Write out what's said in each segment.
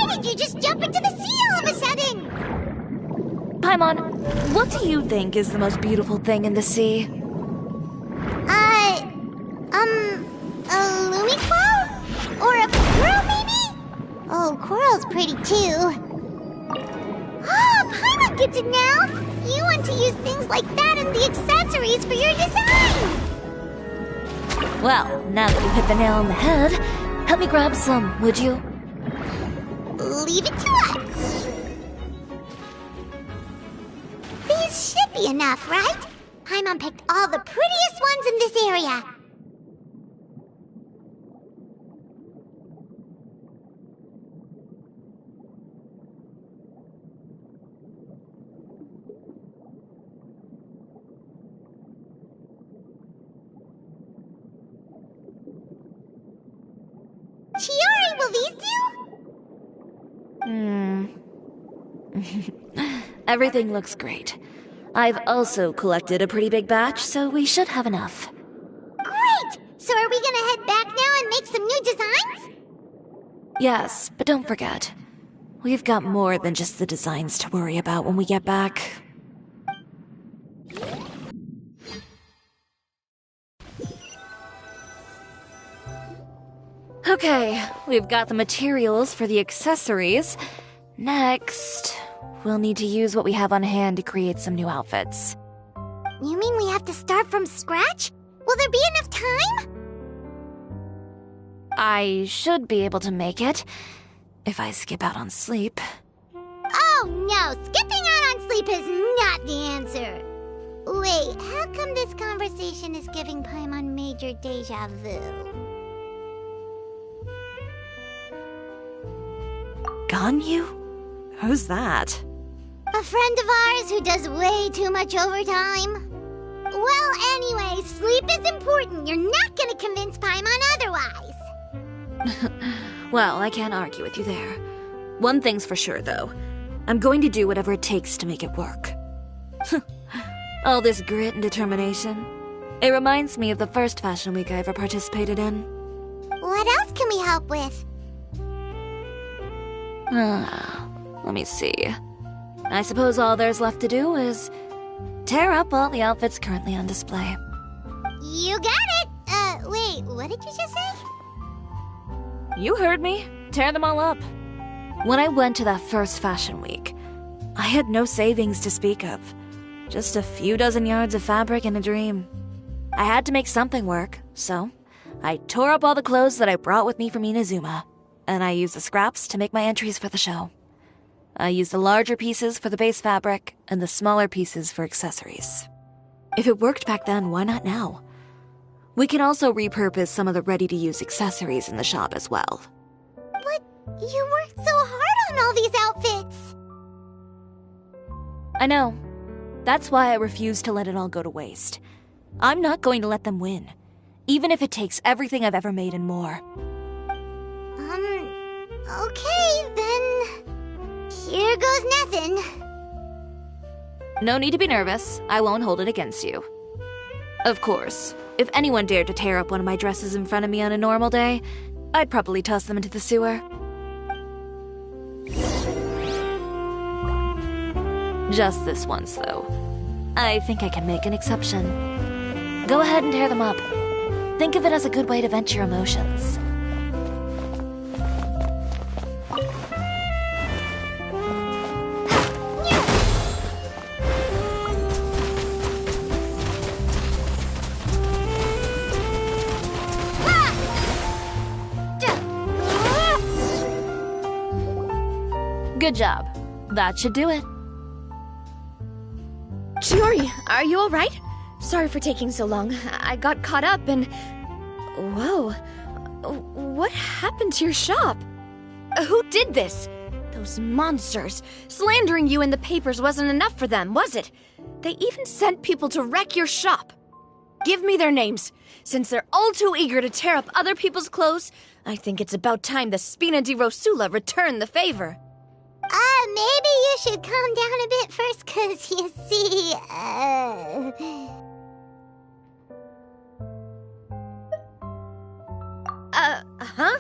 Why did you just jump into the sea all of a sudden? Paimon, what do you think is the most beautiful thing in the sea? A Lumiquo? Or a coral, maybe? Oh, coral's pretty too. Ah, Paimon gets it now! You want to use things like that as the accessories for your designs! Well, now that you hit the nail on the head, help me grab some, would you? Leave it to us! These should be enough, right? Paimon picked all the prettiest ones in this area. Chiorey, will these do? Everything looks great. I've also collected a pretty big batch, so we should have enough. Great! So are we gonna head back now and make some new designs? Yes, but don't forget, we've got more than just the designs to worry about when we get back. Okay, we've got the materials for the accessories. Next, we'll need to use what we have on hand to create some new outfits. You mean we have to start from scratch? Will there be enough time? I should be able to make it, if I skip out on sleep. Oh no, skipping out on sleep is not the answer. Wait, how come this conversation is giving Paimon major deja vu? Ganyu? Who's that? A friend of ours who does way too much overtime. Well, anyway, sleep is important. You're not gonna convince Paimon otherwise. Well, I can't argue with you there. One thing's for sure, though. I'm going to do whatever it takes to make it work. All this grit and determination. It reminds me of the first fashion week I ever participated in. What else can we help with? Let me see. I suppose all there's left to do is tear up all the outfits currently on display. You got it! Wait, what did you just say? You heard me. Tear them all up. When I went to that first fashion week, I had no savings to speak of. Just a few dozen yards of fabric and a dream. I had to make something work, so I tore up all the clothes that I brought with me from Inazuma, and I used the scraps to make my entries for the show. I used the larger pieces for the base fabric and the smaller pieces for accessories. If it worked back then, why not now? We can also repurpose some of the ready-to-use accessories in the shop as well. But you worked so hard on all these outfits! I know. That's why I refuse to let it all go to waste. I'm not going to let them win, even if it takes everything I've ever made and more. Okay, then... Here goes nothing. No need to be nervous. I won't hold it against you. Of course, if anyone dared to tear up one of my dresses in front of me on a normal day, I'd probably toss them into the sewer. Just this once, though. I think I can make an exception. Go ahead and tear them up. Think of it as a good way to vent your emotions. Good job. That should do it. Chiorey, are you all right? Sorry for taking so long. I got caught up and... Whoa. What happened to your shop? Who did this? Those monsters. Slandering you in the papers wasn't enough for them, was it? They even sent people to wreck your shop. Give me their names. Since they're all too eager to tear up other people's clothes, I think it's about time the Spina di Rosula return the favor. Maybe you should calm down a bit first, 'cause you see, Huh?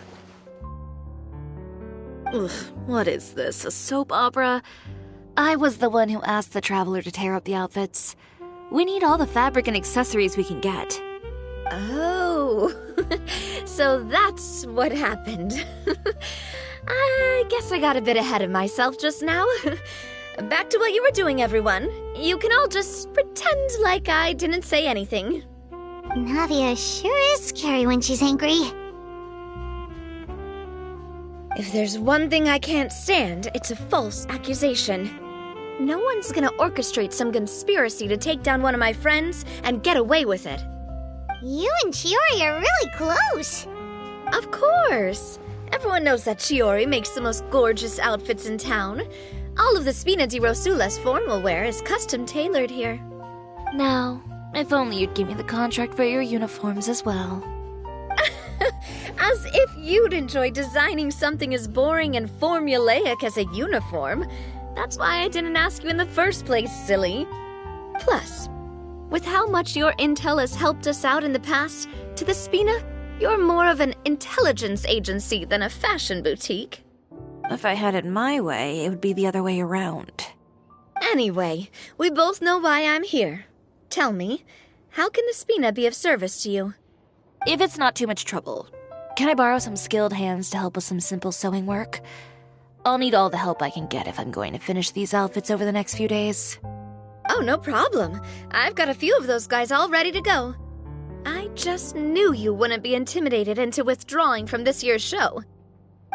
Ugh, what is this, a soap opera? I was the one who asked the traveler to tear up the outfits. We need all the fabric and accessories we can get. Oh, so that's what happened. I guess I got a bit ahead of myself just now. Back to what you were doing, everyone. You can all just pretend like I didn't say anything. Navia sure is scary when she's angry. If there's one thing I can't stand, it's a false accusation. No one's gonna orchestrate some conspiracy to take down one of my friends and get away with it. You and Chiorey are really close. Of course! Everyone knows that Chiorey makes the most gorgeous outfits in town. All of the Spina di Rosula's formal wear is custom tailored here. Now, if only you'd give me the contract for your uniforms as well. As if you'd enjoy designing something as boring and formulaic as a uniform. That's why I didn't ask you in the first place, silly. Plus, with how much your intel has helped us out in the past, to the Spina, you're more of an intelligence agency than a fashion boutique. If I had it my way, it would be the other way around. Anyway, we both know why I'm here. Tell me, how can the Spina be of service to you? If it's not too much trouble, can I borrow some skilled hands to help with some simple sewing work? I'll need all the help I can get if I'm going to finish these outfits over the next few days. Oh, no problem. I've got a few of those guys all ready to go. I just knew you wouldn't be intimidated into withdrawing from this year's show.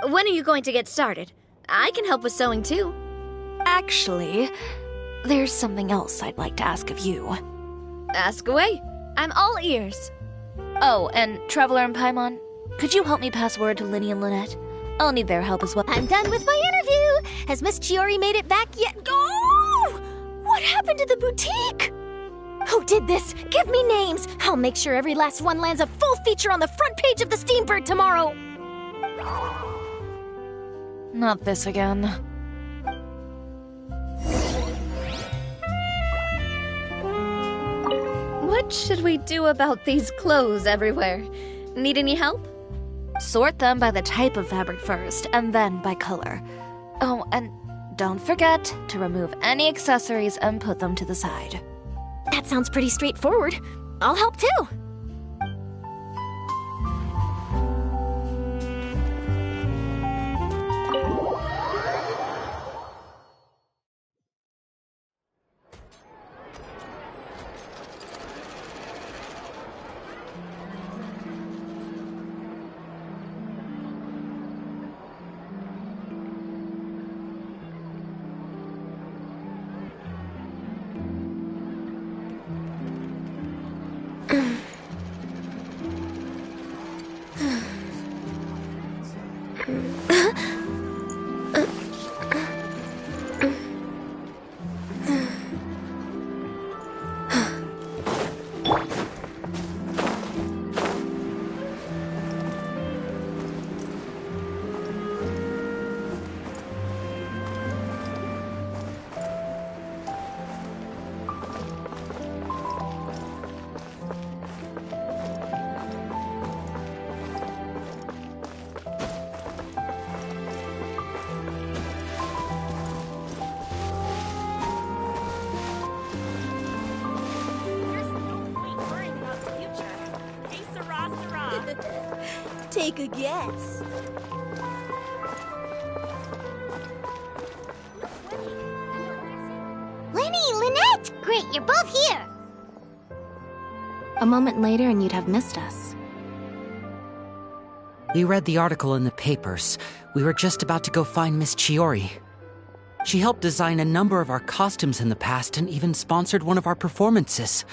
When are you going to get started? I can help with sewing too. Actually, there's something else I'd like to ask of you. Ask away. I'm all ears. Oh, and Traveler and Paimon, could you help me pass word to Linny and Lynette? I'll need their help as well. I'm done with my interview. Has Miss Chiorey made it back yet? Oh! What happened to the boutique? Who did this? Give me names. I'll make sure every last one lands a full feature on the front page of the Steambird tomorrow. Not this again. What should we do about these clothes everywhere? Need any help? Sort them by the type of fabric first, and then by color. Oh, and don't forget to remove any accessories and put them to the side. That sounds pretty straightforward. I'll help too. Take a guess. Linny, Lynette! Great, you're both here. A moment later and you'd have missed us. We read the article in the papers. We were just about to go find Miss Chiorey. She helped design a number of our costumes in the past and even sponsored one of our performances.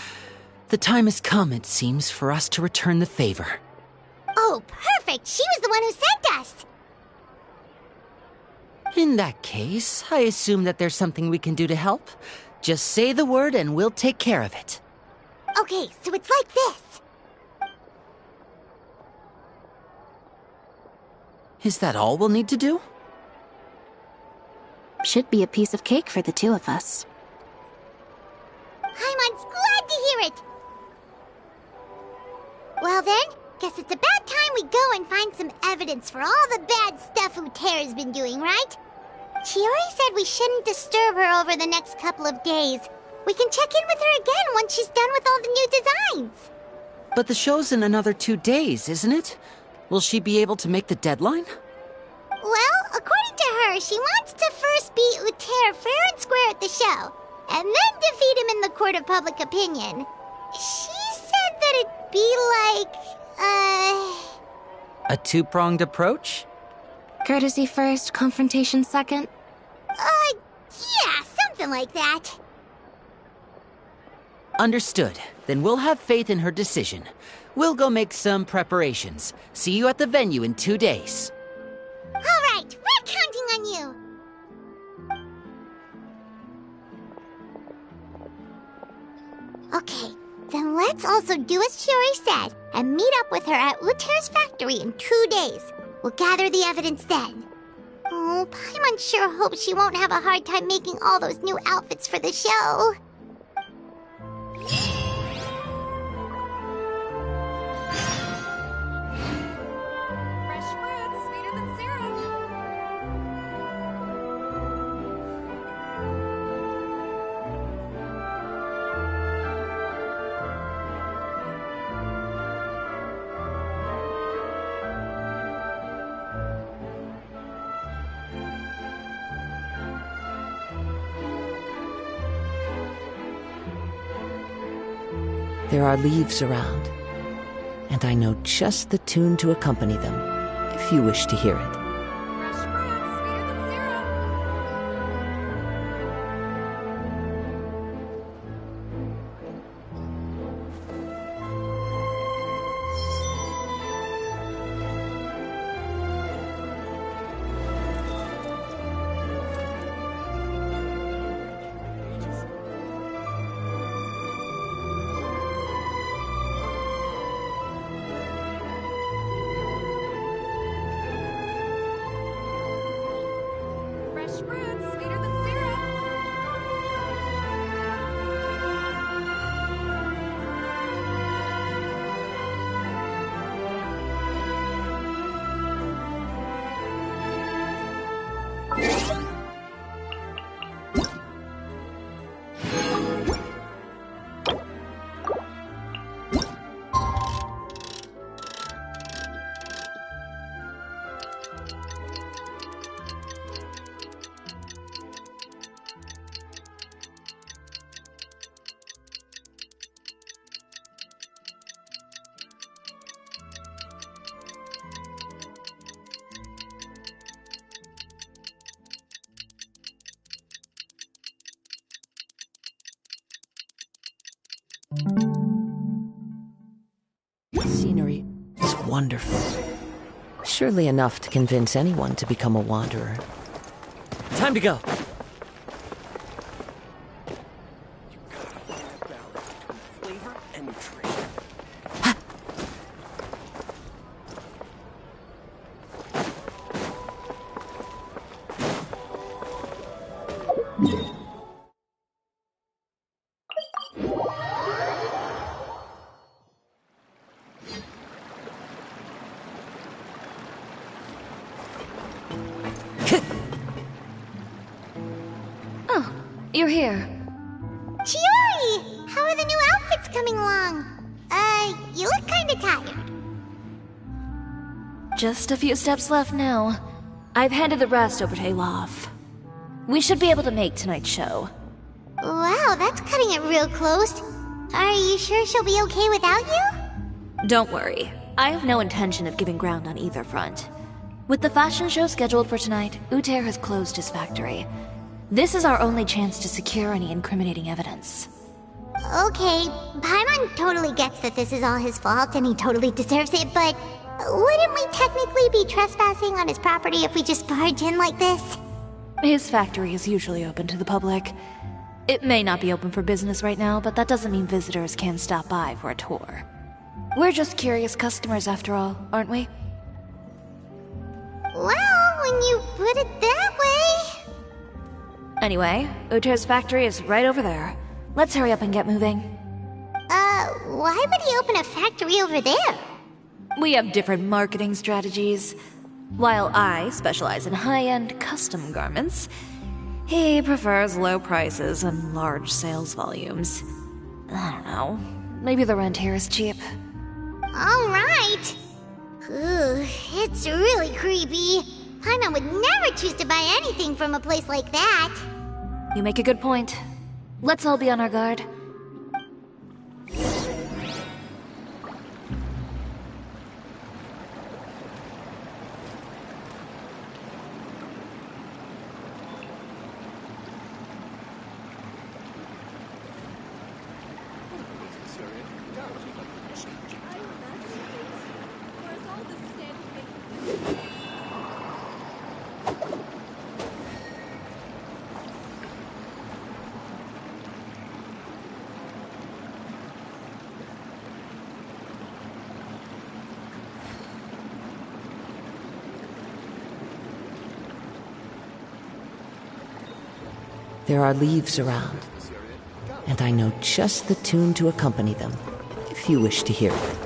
The time has come, it seems, for us to return the favor. Oh, perfect! She was the one who sent us! In that case, I assume that there's something we can do to help. Just say the word and we'll take care of it. Okay, so it's like this. Is that all we'll need to do? Should be a piece of cake for the two of us. Paimon's glad to hear it. Well then, guess it's about time we probably go and find some evidence for all the bad stuff Uter's been doing, right? Chiorey said we shouldn't disturb her over the next couple of days. We can check in with her again once she's done with all the new designs. But the show's in another 2 days, isn't it? Will she be able to make the deadline? Well, according to her, she wants to first beat Uter fair and square at the show, and then defeat him in the court of public opinion. She said that it'd be like, A two-pronged approach? Courtesy first, confrontation second? Yeah, something like that. Understood. Then we'll have faith in her decision. We'll go make some preparations. See you at the venue in 2 days. All right, we're counting on you. Okay, then let's also do as Chiorey said and meet up with her at Uter's factory in 2 days. We'll gather the evidence then. Oh, Paimon sure hopes she won't have a hard time making all those new outfits for the show. Fresh fruit, sweeter than syrup. There are leaves around, and I know just the tune to accompany them, if you wish to hear it. Fresh fruit, sweeter than syrup. Fresh fruit, sweeter than syrup. The scenery is wonderful. Surely enough to convince anyone to become a wanderer. Time to go. Flavor and nutrition. Oh, you're here. Chiorey! How are the new outfits coming along? You look kinda tired. Just a few steps left now. I've handed the rest over to Olaf. We should be able to make tonight's show. Wow, that's cutting it real close. Are you sure she'll be okay without you? Don't worry. I have no intention of giving ground on either front. With the fashion show scheduled for tonight, Uter has closed his factory. This is our only chance to secure any incriminating evidence. Okay, Paimon totally gets that this is all his fault and he totally deserves it, but wouldn't we technically be trespassing on his property if we just barge in like this? His factory is usually open to the public. It may not be open for business right now, but that doesn't mean visitors can't stop by for a tour. We're just curious customers after all, aren't we? Well, when you put it that way... Anyway, Uter's factory is right over there. Let's hurry up and get moving. Why would he open a factory over there? We have different marketing strategies. While I specialize in high-end custom garments, he prefers low prices and large sales volumes. I don't know. Maybe the rent here is cheap. Alright. Ooh, it's really creepy. Paimon would never choose to buy anything from a place like that. You make a good point. Let's all be on our guard. There are leaves around, and I know just the tune to accompany them, if you wish to hear it.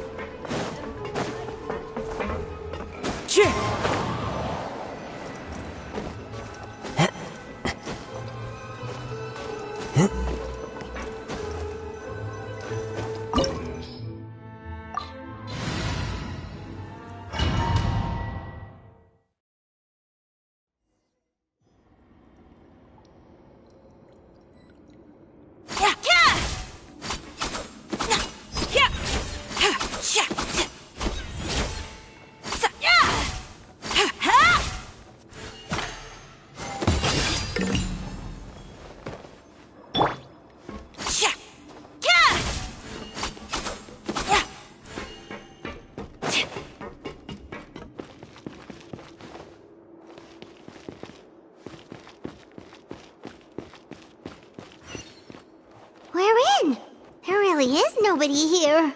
We're in. There really is nobody here.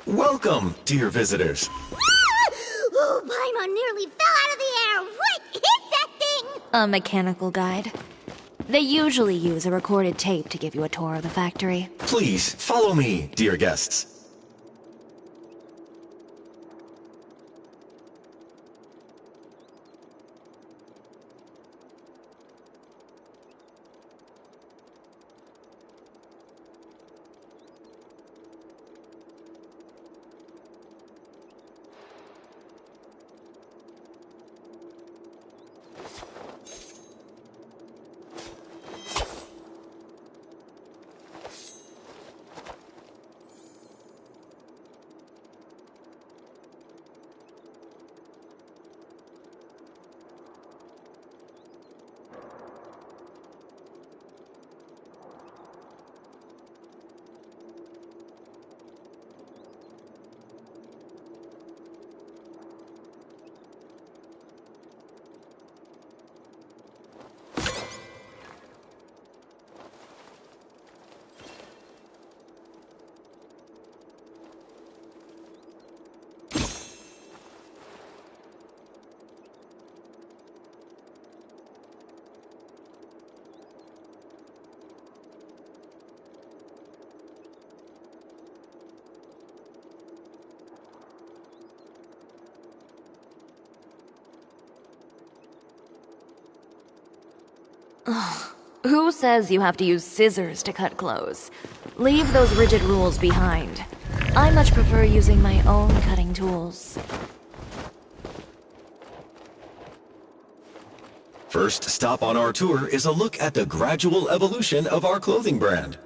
Welcome, dear visitors. Oh, Paimon nearly fell out of the air. What is that thing? A mechanical guide. They usually use a recorded tape to give you a tour of the factory. Please, follow me, dear guests. Who says you have to use scissors to cut clothes? Leave those rigid rules behind. I much prefer using my own cutting tools. First stop on our tour is a look at the gradual evolution of our clothing brand.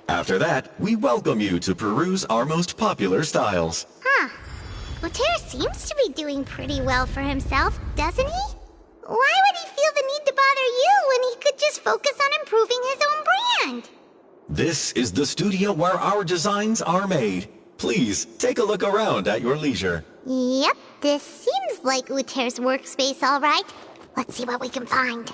After that, we welcome you to peruse our most popular styles. Huh. Lothair seems to be doing pretty well for himself, doesn't he? Why would he feel the need to bother you when he could just focus on improving his own brand? This is the studio where our designs are made. Please, take a look around at your leisure. Yep, this seems like Lothair's workspace, all right. Let's see what we can find.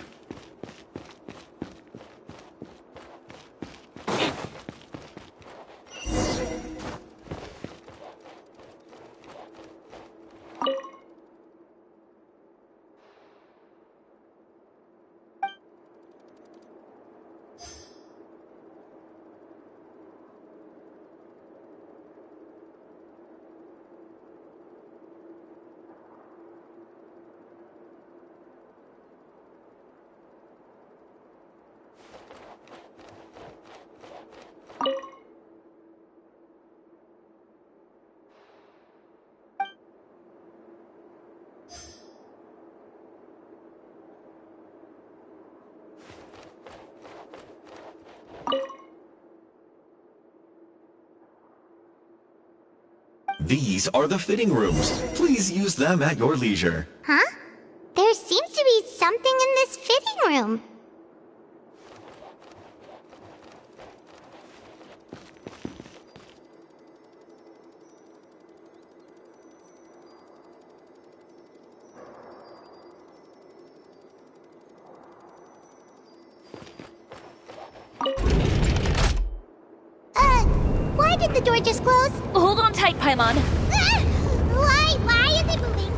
These are the fitting rooms. Please use them at your leisure. Huh? There seems to be something in this fitting room. Why did the door just close? Hold on tight, Paimon. Why is it moving?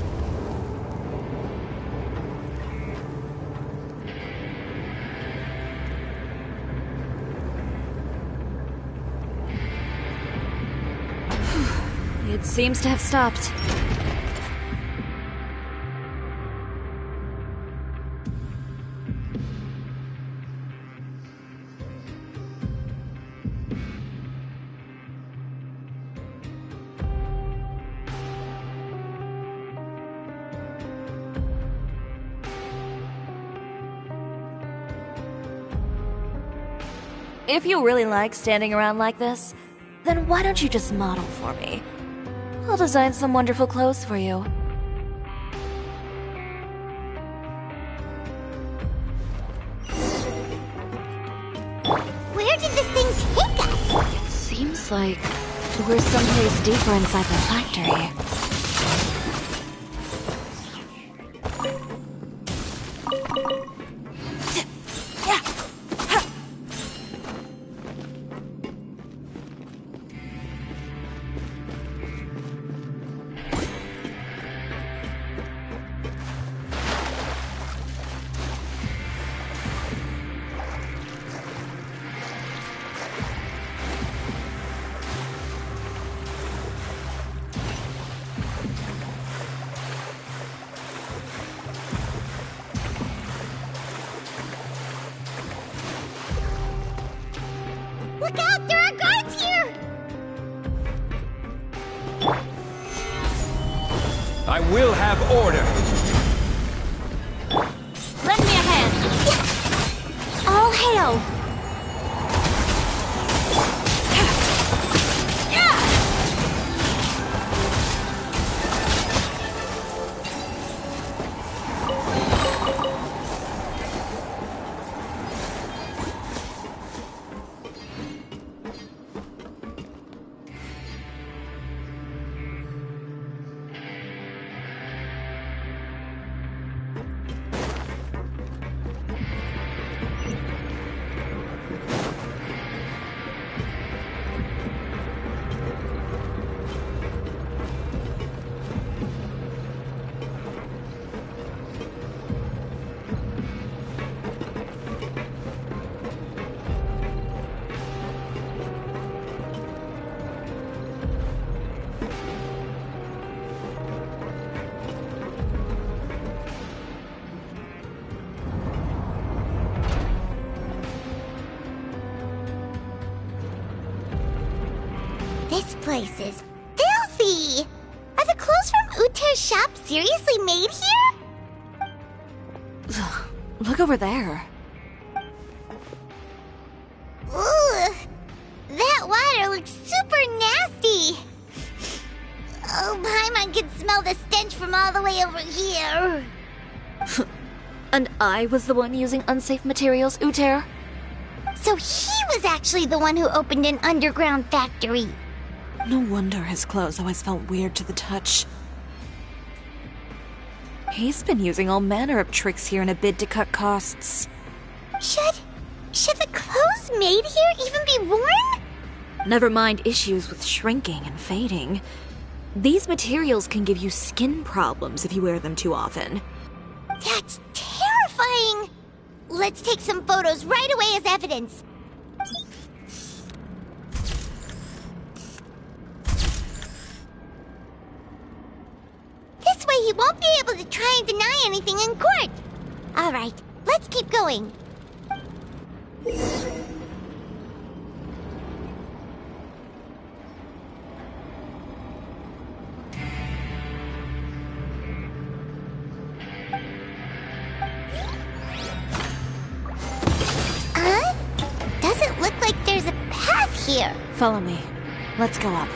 It seems to have stopped. If you really like standing around like this, then why don't you just model for me? I'll design some wonderful clothes for you. Where did this thing take us? It seems like we're someplace deeper inside the factory. Look out! There are guards here! I will have order. Lend me a hand! All hail! This place is filthy! Are the clothes from Uter's shop seriously made here? Look over there. Ooh, that water looks super nasty! Oh, Paimon can smell the stench from all the way over here. And I was the one using unsafe materials, Uter? So he was actually the one who opened an underground factory. No wonder his clothes always felt weird to the touch. He's been using all manner of tricks here in a bid to cut costs. Should the clothes made here even be worn? Never mind issues with shrinking and fading. These materials can give you skin problems if you wear them too often. That's terrifying! Let's take some photos right away as evidence. This way he won't be able to try and deny anything in court. Alright, let's keep going. Doesn't look like there's a path here. Follow me. Let's go up.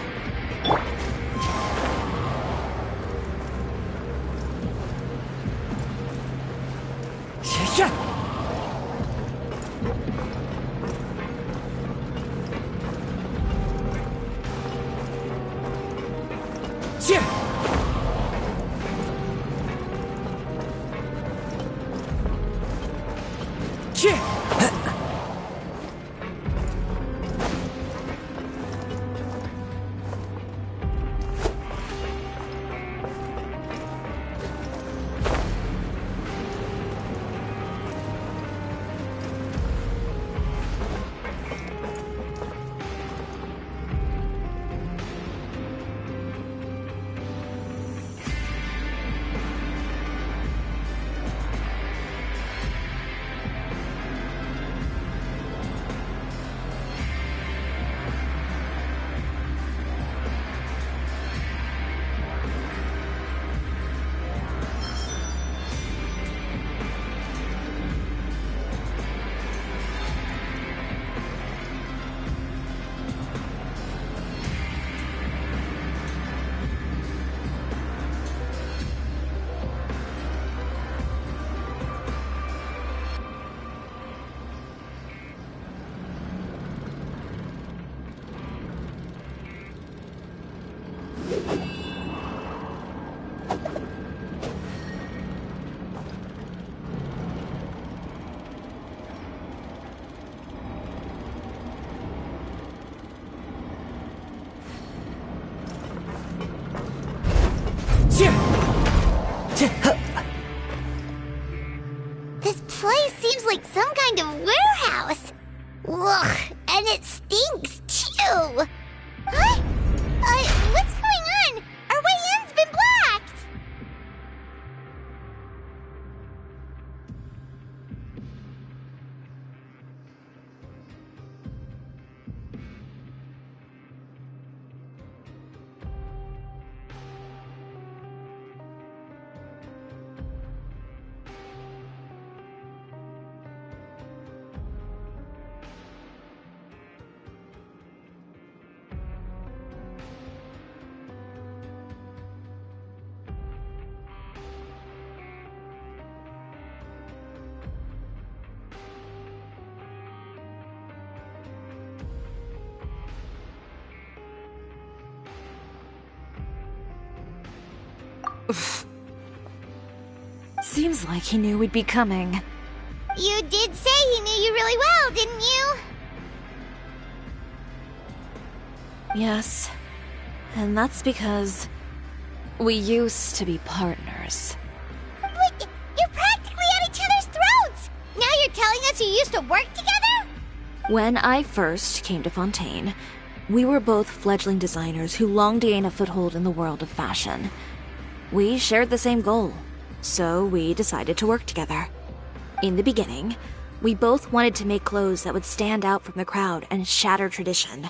This place seems like some kind of warehouse. Ugh, and it stinks too. Huh? What's going on? Our way in's been blocked. Seems like he knew we'd be coming. You did say he knew you really well, didn't you? Yes. And that's because we used to be partners. But you're practically at each other's throats! Now you're telling us you used to work together? When I first came to Fontaine, we were both fledgling designers who longed to gain a foothold in the world of fashion. We shared the same goal, so we decided to work together. In the beginning, we both wanted to make clothes that would stand out from the crowd and shatter tradition.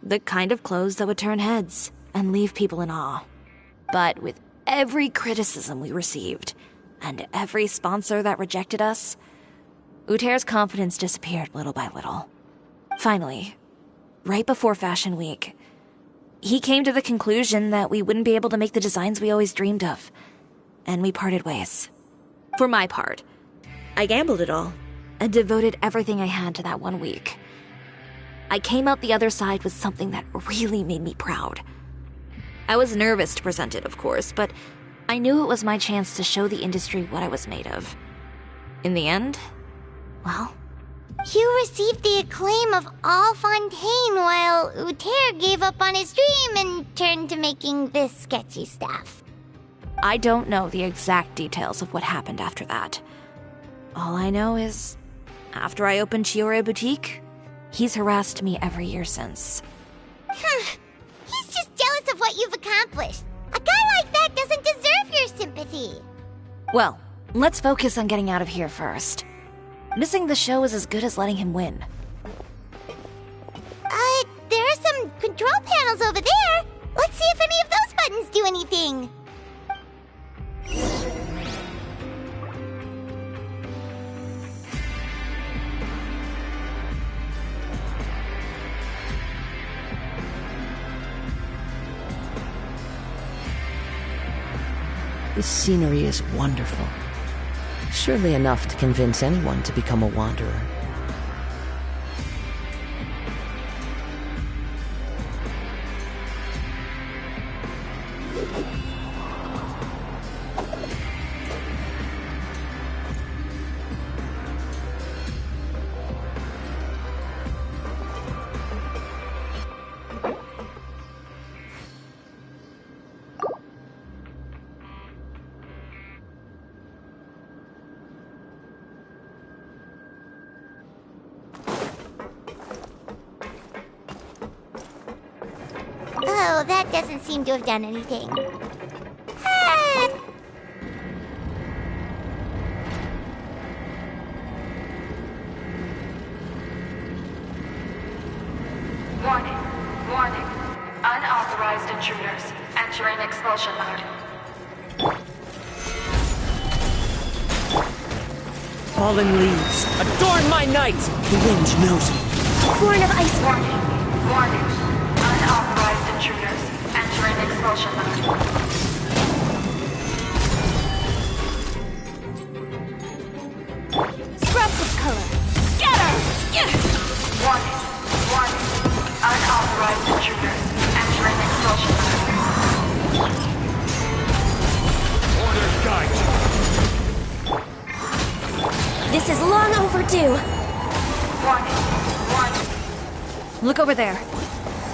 The kind of clothes that would turn heads and leave people in awe. But with every criticism we received, and every sponsor that rejected us, Uter's confidence disappeared little by little. Finally, right before Fashion Week, he came to the conclusion that we wouldn't be able to make the designs we always dreamed of, and we parted ways. For my part, I gambled it all and devoted everything I had to that 1 week. I came out the other side with something that really made me proud. I was nervous to present it, of course, but I knew it was my chance to show the industry what I was made of. In the end, well, You received the acclaim of all Fontaine while Uter gave up on his dream and turned to making this sketchy stuff. I don't know the exact details of what happened after that. All I know is, after I opened Chiorey Boutique, he's harassed me every year since. He's just jealous of what you've accomplished. A guy like that doesn't deserve your sympathy. Well, let's focus on getting out of here first. Missing the show is as good as letting him win. There are some control panels over there. Let's see if any of those buttons do anything. This scenery is wonderful. Surely enough to convince anyone to become a wanderer. Oh, that doesn't seem to have done anything. Ah! Warning. Warning. Unauthorized intruders entering expulsion mode. Fallen leaves, adorn my night! The wind knows me. Born of ice. Warning. Warning. Unauthorized intruders entering expulsion mode. Scraps of color. Scatter! Warning. Warning. Unauthorized intruders entering expulsion mode. Orders guide you. This is long overdue. Warning. Warning. Look over there.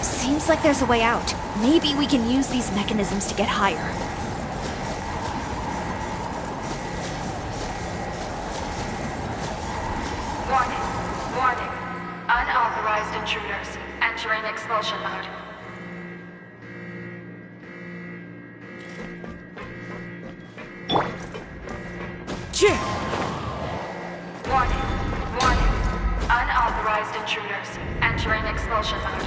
Seems like there's a way out. Maybe we can use these mechanisms to get higher. Warning. Warning. Unauthorized intruders entering expulsion mode. Warning. Warning. Unauthorized intruders entering expulsion mode.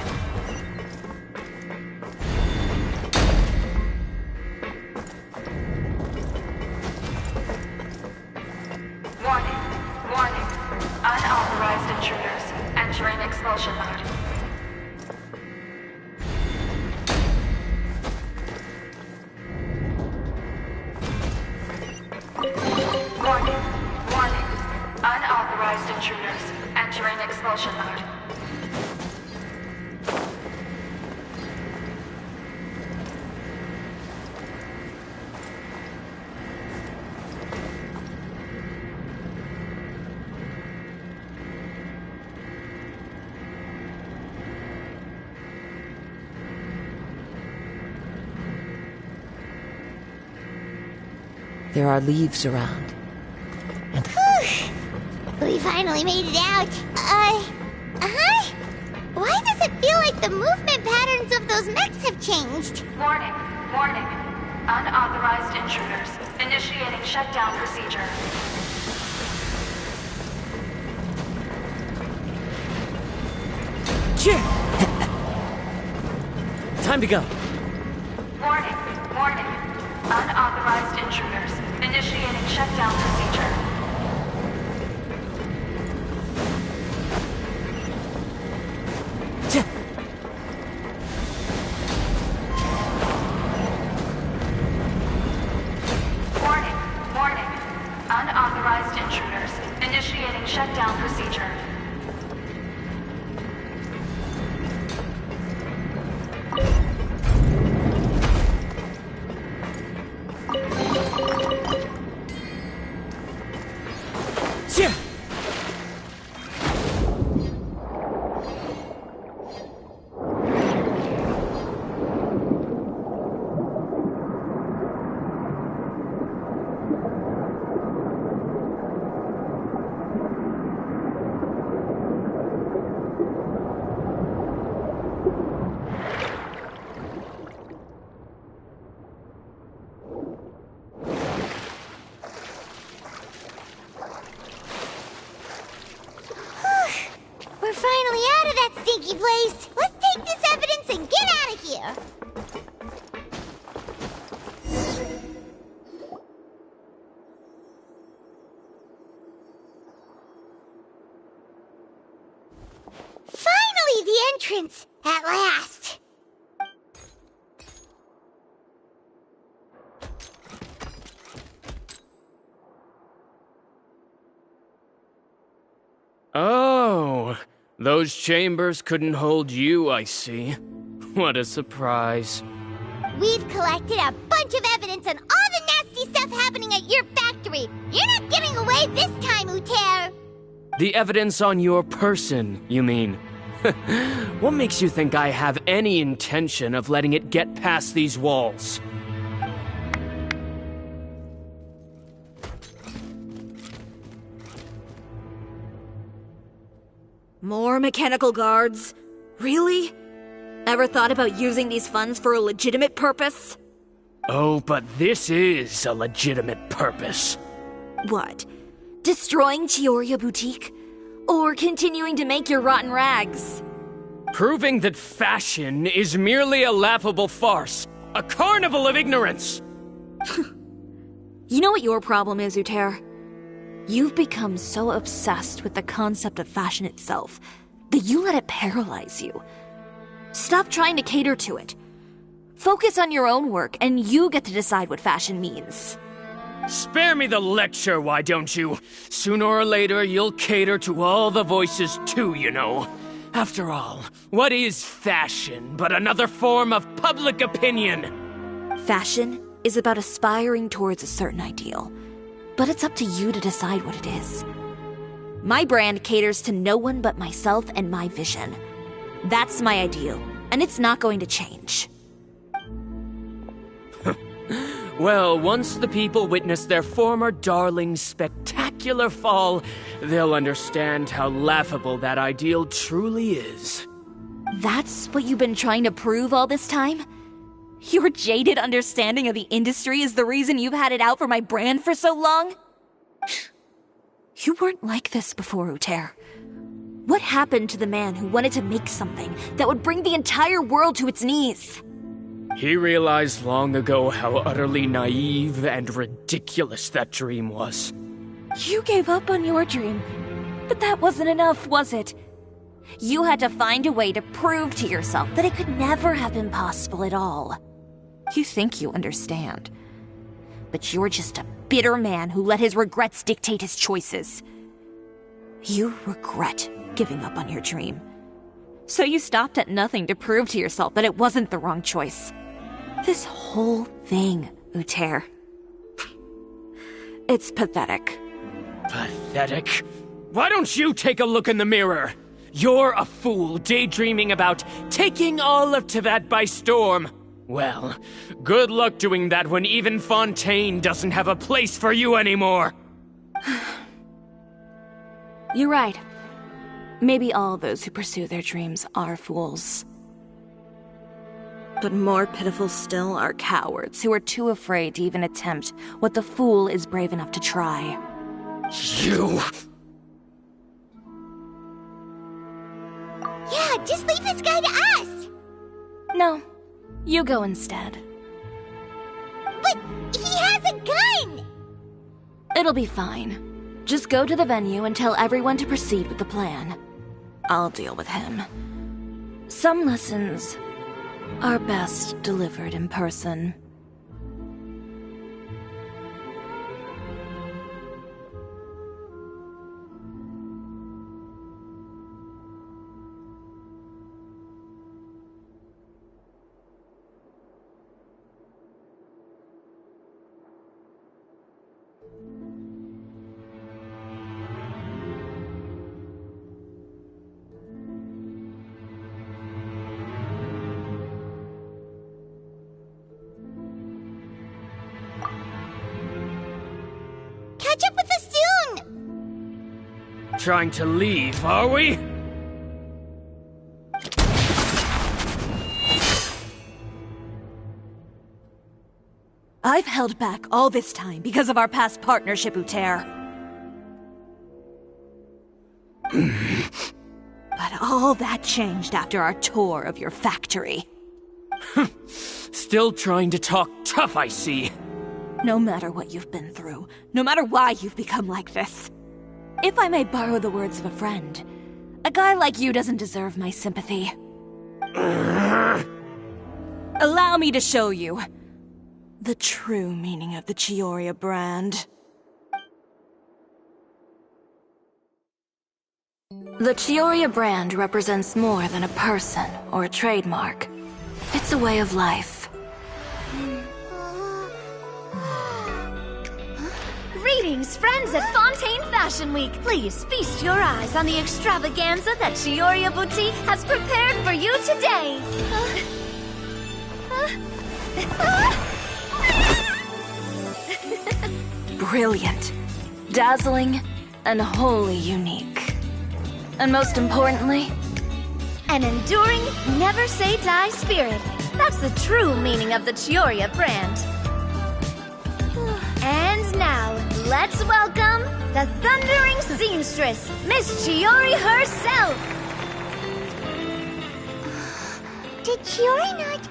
Warning. Warning. Unauthorized intruders entering expulsion mode. Warning. Warning. Unauthorized intruders entering expulsion mode. There are leaves around. And We finally made it out. Why does it feel like the movement patterns of those mechs have changed? Warning. Warning. Unauthorized intruders initiating shutdown procedure. Time to go. Warning, warning. Unauthorized intruders. Initiating shutdown procedure. Warning, warning. Unauthorized intruders. Initiating shutdown procedure. We're finally out of that stinky place. Let's take this evidence and get out of here. Finally, the entrance! At last! Oh, those chambers couldn't hold you, I see. What a surprise. We've collected a bunch of evidence on all the nasty stuff happening at your factory. You're not getting away this time, Uter. The evidence on your person, you mean? What makes you think I have any intention of letting it get past these walls? More mechanical guards? Really? Ever thought about using these funds for a legitimate purpose? Oh, but this is a legitimate purpose. What? Destroying Chiorey Boutique? Or continuing to make your rotten rags? Proving that fashion is merely a laughable farce. A carnival of ignorance! You know what your problem is, Uter? You've become so obsessed with the concept of fashion itself that you let it paralyze you. Stop trying to cater to it. Focus on your own work, and you get to decide what fashion means. Spare me the lecture, why don't you? Sooner or later, you'll cater to all the voices too, you know. After all, what is fashion but another form of public opinion? Fashion is about aspiring towards a certain ideal, but it's up to you to decide what it is. My brand caters to no one but myself and my vision. That's my ideal, and it's not going to change. Well, once the people witness their former darling's spectacular fall, they'll understand how laughable that ideal truly is. That's what you've been trying to prove all this time? Your jaded understanding of the industry is the reason you've had it out for my brand for so long? You weren't like this before, Uter. What happened to the man who wanted to make something that would bring the entire world to its knees? He realized long ago how utterly naive and ridiculous that dream was. You gave up on your dream, but that wasn't enough, was it? You had to find a way to prove to yourself that it could never have been possible at all. You think you understand, but you're just a bitter man who let his regrets dictate his choices. You regret giving up on your dream. So you stopped at nothing to prove to yourself that it wasn't the wrong choice. This whole thing, Uter. It's pathetic. Pathetic? Why don't you take a look in the mirror? You're a fool daydreaming about taking all of Teyvat by storm. Well, good luck doing that when even Fontaine doesn't have a place for you anymore. You're right. Maybe all those who pursue their dreams are fools. But more pitiful still are cowards who are too afraid to even attempt what the fool is brave enough to try. You... Yeah, just leave this guy to us! No, You go instead. But he has a gun! It'll be fine. Just go to the venue and tell everyone to proceed with the plan. I'll deal with him. Some lessons are best delivered in person. Catch up with us soon! Trying to leave, are we? I've held back all this time because of our past partnership, Uter. But all that changed after our tour of your factory. Still trying to talk tough, I see. No matter what you've been through, no matter why you've become like this. If I may borrow the words of a friend, a guy like you doesn't deserve my sympathy. Allow me to show you the true meaning of the Chiorey brand. The Chiorey brand represents more than a person or a trademark. It's a way of life. Greetings, friends at Fontaine Fashion Week. Please feast your eyes on the extravaganza that Chiorey Boutique has prepared for you today. Brilliant, dazzling, and wholly unique. And most importantly, An enduring, never-say-die spirit. That's the true meaning of the Chiorey brand. And now, let's welcome the thundering seamstress, Miss Chiorey herself! Did Chiorey not...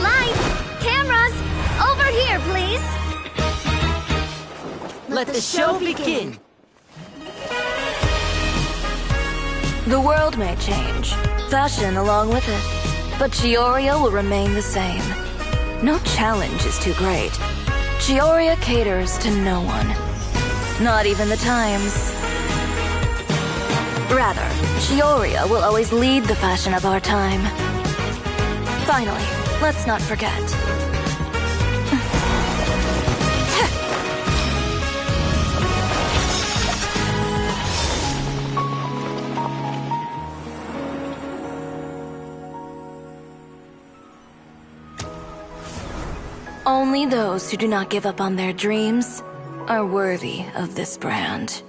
Lights! Cameras! Over here, please! Let the show begin! the world may change, fashion along with it, but Chiorey will remain the same. No challenge is too great. Chiorey caters to no one. Not even the times. Rather, Chiorey will always lead the fashion of our time. Finally, let's not forget. Only those who do not give up on their dreams are worthy of this brand.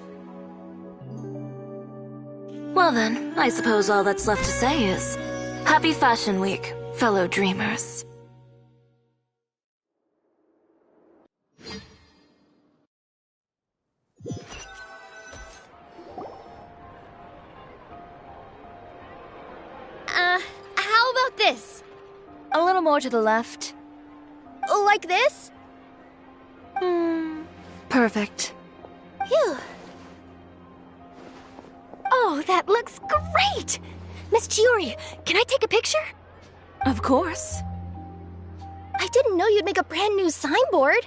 Well then, I suppose all that's left to say is, Happy Fashion Week, fellow dreamers. How about this? A little more to the left. Like this? Perfect. Phew. Oh, that looks great! Miss Chiorey, can I take a picture? Of course. I didn't know you'd make a brand new signboard.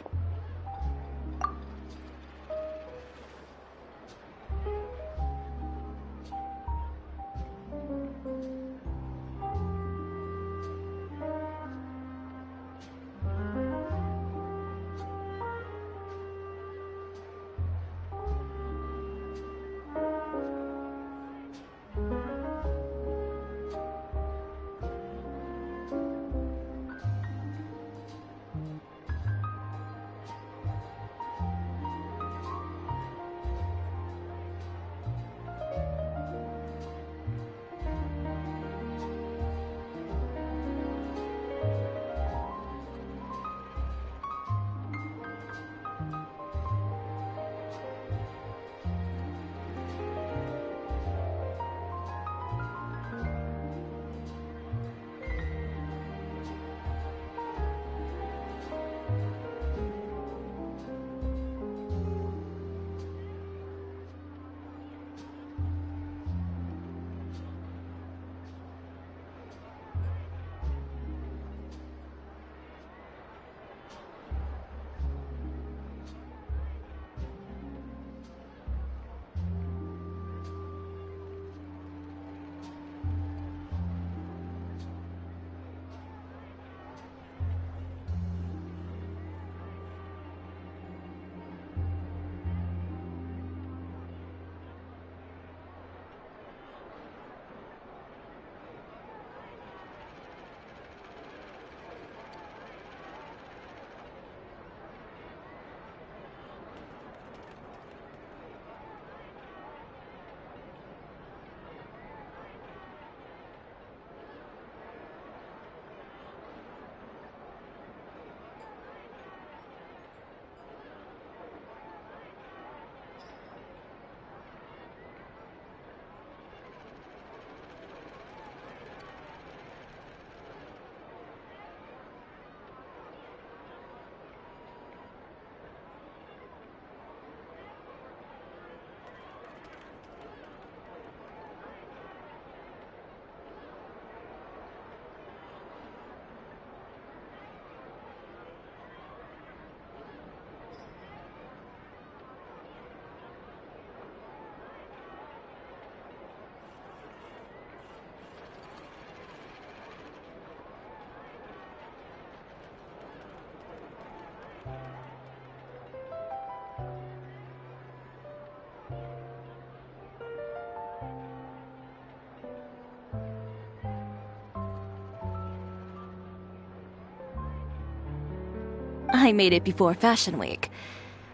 I made it before Fashion Week.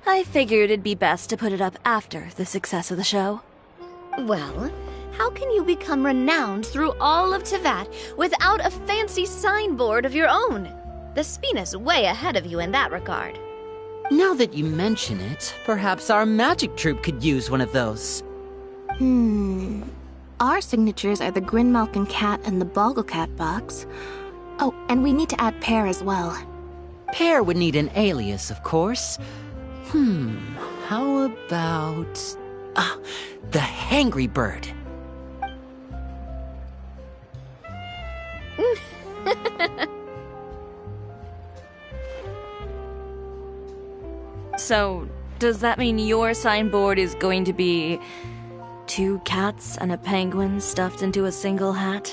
I figured it'd be best to put it up after the success of the show. Well, how can you become renowned through all of Tevat without a fancy signboard of your own? The Spina's way ahead of you in that regard. Now that you mention it, perhaps our magic troupe could use one of those. Our signatures are the Grinmalkin cat and the Bogglecat box. Oh, and we need to add Pear as well. Pear would need an alias, of course. How about... the Hangry Bird. So, does that mean your signboard is going to be 2 cats and a penguin stuffed into a single hat?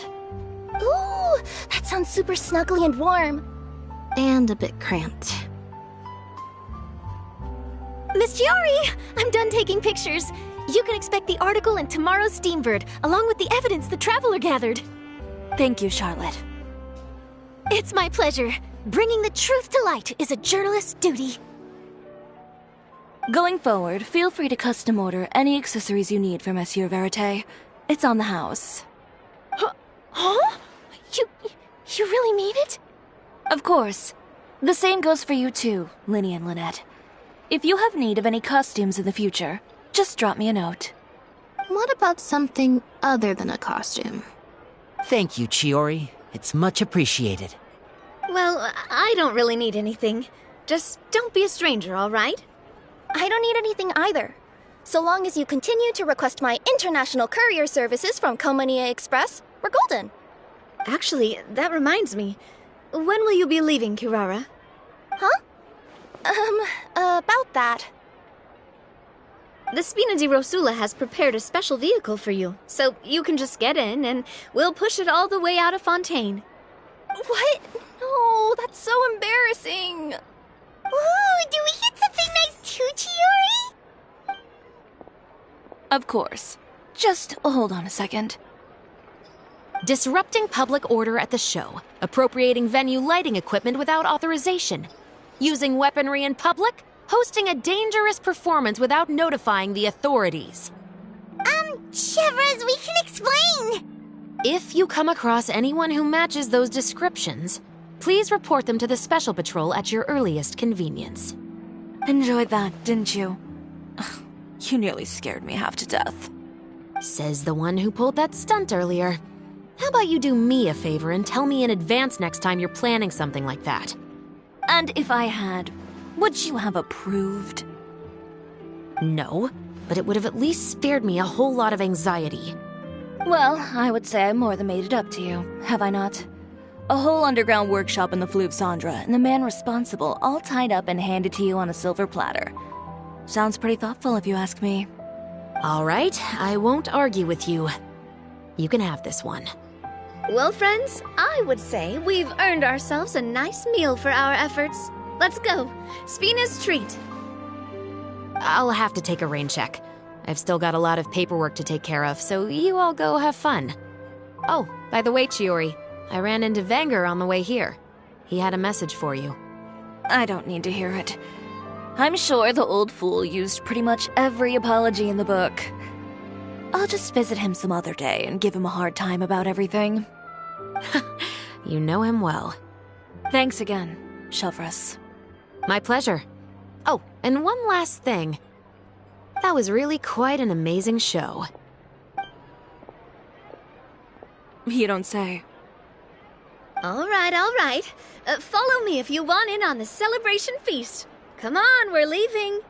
Ooh, that sounds super snuggly and warm. And a bit cramped. Miss Chiorey, I'm done taking pictures. You can expect the article in tomorrow's Steambird, along with the evidence the Traveler gathered. Thank you, Charlotte. It's my pleasure. Bringing the truth to light is a journalist's duty. Going forward, feel free to custom order any accessories you need for Monsieur Verite. It's on the house. Huh? You really mean it? Of course. The same goes for you too, Linny and Lynette. If you have need of any costumes in the future, just drop me a note. What about something other than a costume? Thank you, Chiorey. It's much appreciated. Well, I don't really need anything. Just don't be a stranger, all right? I don't need anything either. So long as you continue to request my international courier services from Komania Express, we're golden. Actually, that reminds me. When will you be leaving, Kirara? Huh? About that. The Spina di Rosula has prepared a special vehicle for you, so you can just get in and we'll push it all the way out of Fontaine. What? No, that's so embarrassing. Ooh, do we get something nice too, Chiorey? Of course. Just hold on a second. Disrupting public order at the show, appropriating venue lighting equipment without authorization, using weaponry in public, hosting a dangerous performance without notifying the authorities. Chevras, we can explain! If you come across anyone who matches those descriptions, please report them to the Special Patrol at your earliest convenience. Enjoyed that, didn't you? Ugh, you nearly scared me half to death. Says the one who pulled that stunt earlier. How about you do me a favor and tell me in advance next time you're planning something like that? And if I had, would you have approved? No, but it would have at least spared me a whole lot of anxiety. Well, I would say I more than made it up to you, have I not? A whole underground workshop in the Fleuve Cendra, and the man responsible all tied up and handed to you on a silver platter. Sounds pretty thoughtful if you ask me. All right, I won't argue with you. You can have this one. Well, friends, I would say we've earned ourselves a nice meal for our efforts. Let's go. Spina's treat. I'll have to take a rain check. I've still got a lot of paperwork to take care of, so you all go have fun. Oh, by the way, Chiorey, I ran into Vanger on the way here. He had a message for you. I don't need to hear it. I'm sure the old fool used pretty much every apology in the book. I'll just visit him some other day and give him a hard time about everything. You know him well. Thanks again, Chevras. My pleasure. Oh, and one last thing. That was really quite an amazing show. You don't say. All right. Follow me if you want in on the celebration feast. Come on, we're leaving.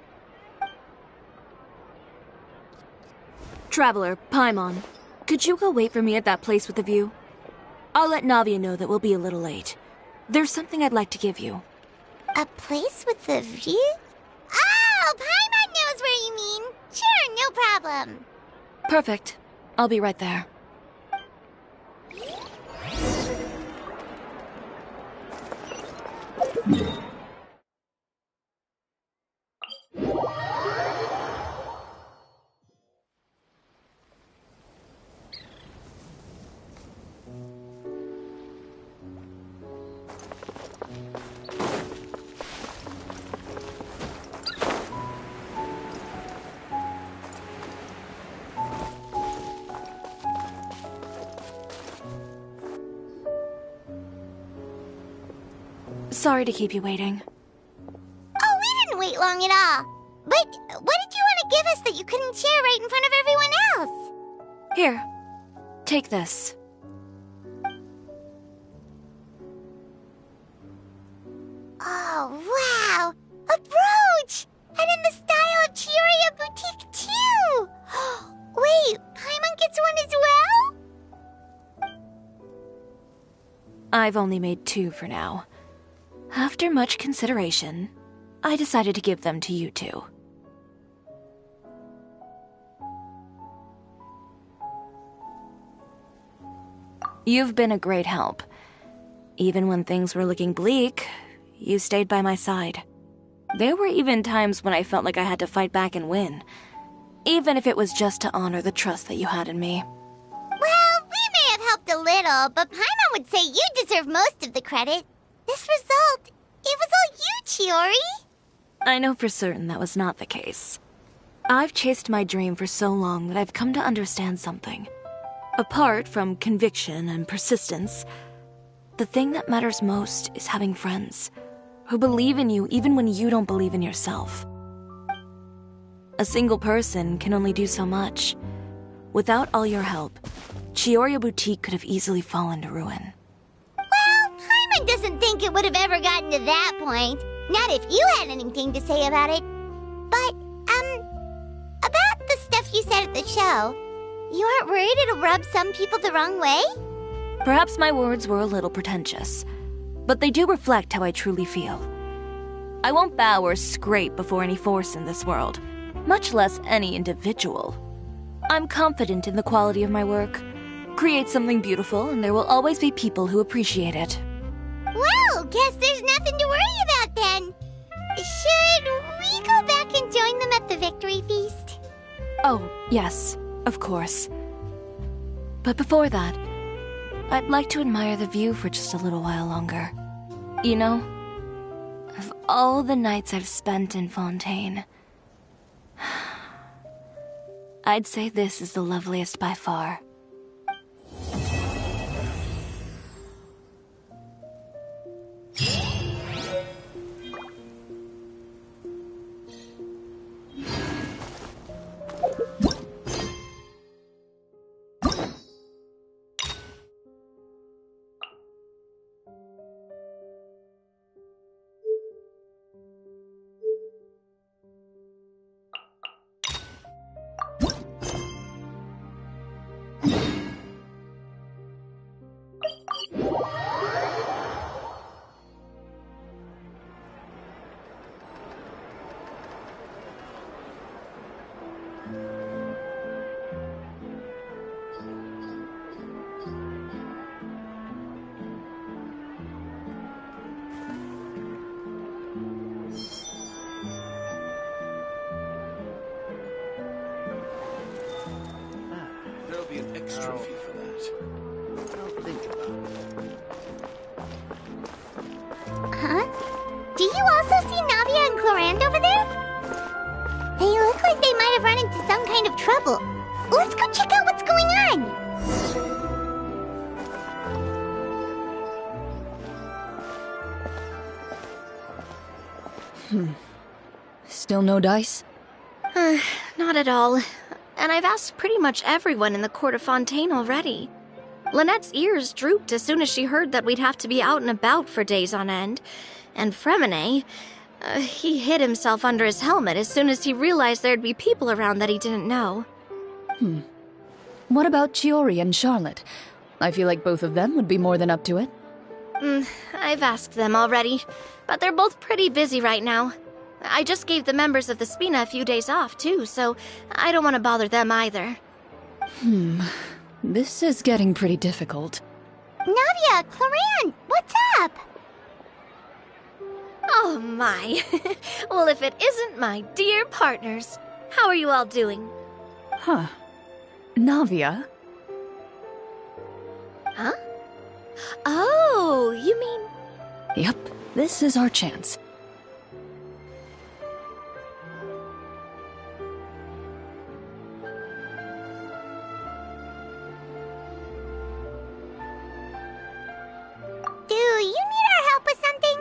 Traveler, Paimon, could you go wait for me at that place with the view? I'll let Navia know that we'll be a little late. There's something I'd like to give you. A place with a view? Oh, Paimon knows where you mean. Sure, no problem. Perfect. I'll be right there. Sorry to keep you waiting. Oh, we didn't wait long at all. But what did you want to give us that you couldn't share right in front of everyone else? Here, take this. Oh, wow! A brooch! And in the style of Chiorey Boutique, too! Wait, Paimon gets one as well? I've only made 2 for now. After much consideration, I decided to give them to you two. You've been a great help. Even when things were looking bleak, you stayed by my side. There were even times when I felt like I had to fight back and win, even if it was just to honor the trust that you had in me. Well, we may have helped a little, but Paimon would say you deserve most of the credit. This result, it was all you, Chiorey. I know for certain that was not the case. I've chased my dream for so long that I've come to understand something. Apart from conviction and persistence, the thing that matters most is having friends who believe in you even when you don't believe in yourself. A single person can only do so much. Without all your help, Chiorey Boutique could have easily fallen to ruin. Well, Paimon doesn't think it would have ever gotten to that point. Not if you had anything to say about it. But, about the stuff you said at the show, you aren't worried it'll rub some people the wrong way? Perhaps my words were a little pretentious, but they do reflect how I truly feel. I won't bow or scrape before any force in this world, much less any individual. I'm confident in the quality of my work. Create something beautiful, and there will always be people who appreciate it. Well, guess there's nothing to worry about then. Should we go back and join them at the victory feast? Oh, yes, of course. But before that, I'd like to admire the view for just a little while longer. You know, of all the nights I've spent in Fontaine, I'd say this is the loveliest by far. There'll be an extra fee for that. I'll think about it. Huh? Do you also see Navia and Clorand over there? They look like they might have run into some kind of trouble. Let's go check out what's going on. Still no dice? Not at all. And I've asked pretty much everyone in the court of Fontaine already. Lynette's ears drooped as soon as she heard that we'd have to be out and about for days on end. And Fremine, he hid himself under his helmet as soon as he realized there'd be people around that he didn't know. What about Chiorey and Charlotte? I feel like both of them would be more than up to it. I've asked them already, but they're both pretty busy right now. I just gave the members of the Spina a few days off, too, so I don't want to bother them either. This is getting pretty difficult. Navia, Clorand, what's up? Oh my. Well, if it isn't my dear partners. How are you all doing? Huh. Navia? Huh? Oh, you mean... Yep, this is our chance. Do you need our help with something?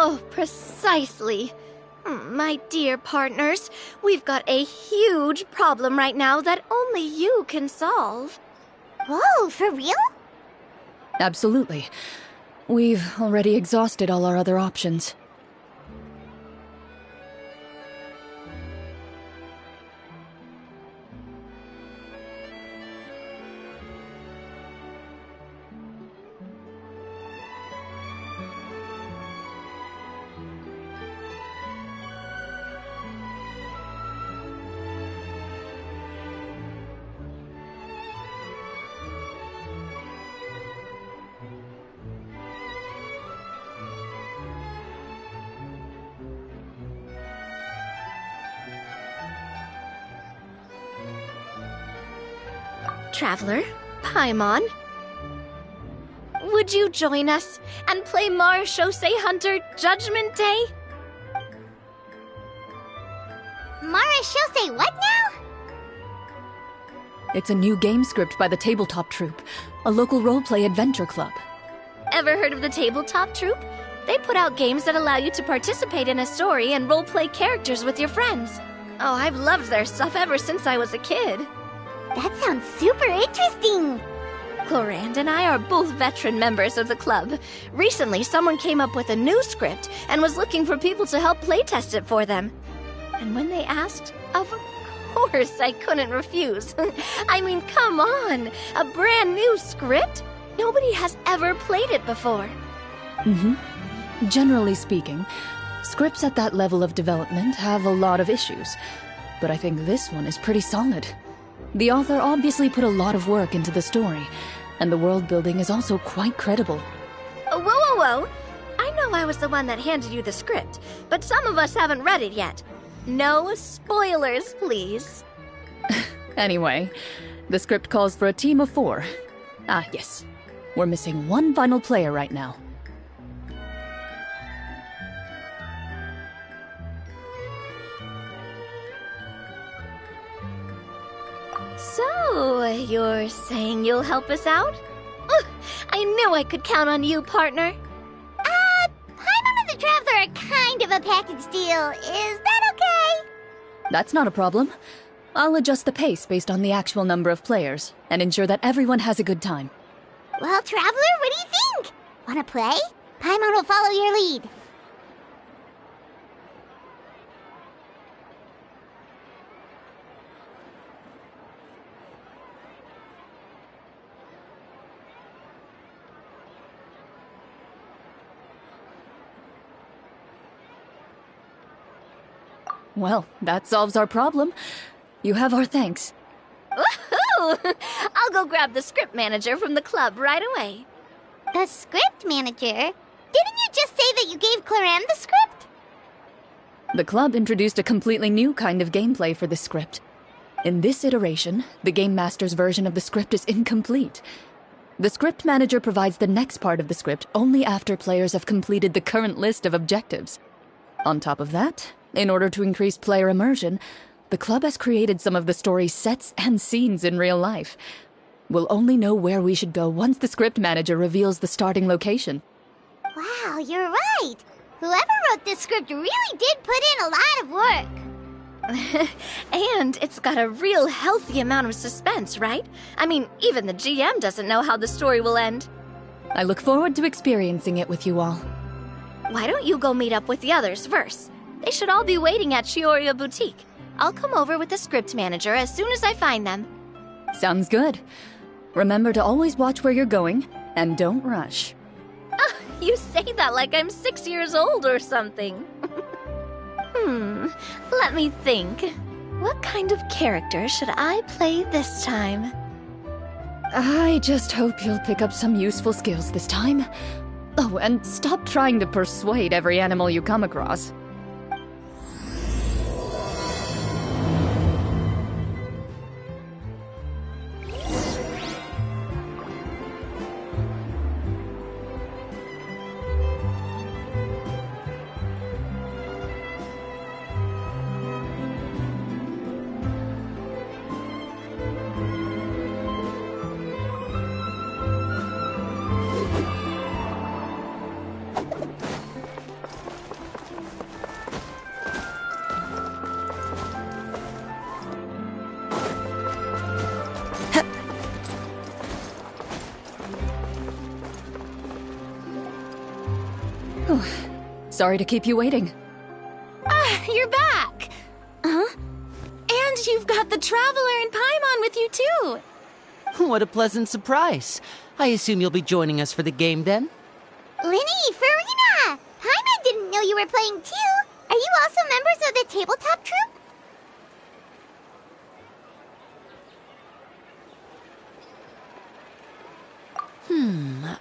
Oh, precisely. My dear partners, we've got a huge problem right now that only you can solve. Whoa, for real? Absolutely. We've already exhausted all our other options. Traveler, Paimon, would you join us and play Marechaussee Hunter Judgment Day? Marechaussee what now? It's a new game script by the Tabletop Troupe, a local roleplay adventure club. Ever heard of the Tabletop Troupe? They put out games that allow you to participate in a story and roleplay characters with your friends. Oh, I've loved their stuff ever since I was a kid. That sounds super interesting. Clorand and I are both veteran members of the club. Recently, someone came up with a new script and was looking for people to help playtest it for them. And when they asked, of course I couldn't refuse. I mean, come on! A brand new script? Nobody has ever played it before. Generally speaking, scripts at that level of development have a lot of issues, but I think this one is pretty solid. The author obviously put a lot of work into the story, and the world building is also quite credible. Whoa! I know I was the one that handed you the script, but some of us haven't read it yet. No spoilers, please. Anyway, the script calls for a team of 4. Ah, yes. We're missing one final player right now. So, you're saying you'll help us out? I knew I could count on you, partner. Paimon and the Traveler are kind of a package deal. Is that okay? That's not a problem. I'll adjust the pace based on the actual number of players, and ensure that everyone has a good time. Well, Traveler, what do you think? Wanna play? Paimon will follow your lead. Well, that solves our problem. You have our thanks. Woohoo! I'll go grab the script manager from the club right away. The script manager? Didn't you just say that you gave Clorand the script? The club introduced a completely new kind of gameplay for this script. In this iteration, the Game Master's version of the script is incomplete. The script manager provides the next part of the script only after players have completed the current list of objectives. On top of that, in order to increase player immersion, the club has created some of the story's sets and scenes in real life. We'll only know where we should go once the script manager reveals the starting location. Wow, you're right. Whoever wrote this script really did put in a lot of work. And it's got a real healthy amount of suspense, right? I mean, even the GM doesn't know how the story will end. I look forward to experiencing it with you all. Why don't you go meet up with the others first? They should all be waiting at Chiorey Boutique. I'll come over with the script manager as soon as I find them. Sounds good. Remember to always watch where you're going, and don't rush. You say that like I'm 6 years old or something. Let me think. What kind of character should I play this time? I just hope you'll pick up some useful skills this time. Oh, and stop trying to persuade every animal you come across. Sorry to keep you waiting. Ah, you're back! Huh? And you've got the Traveler and Paimon with you, too! What a pleasant surprise. I assume you'll be joining us for the game then? Linny, Farina! Paimon didn't know you were playing too. Are you also members of the tabletop troupe?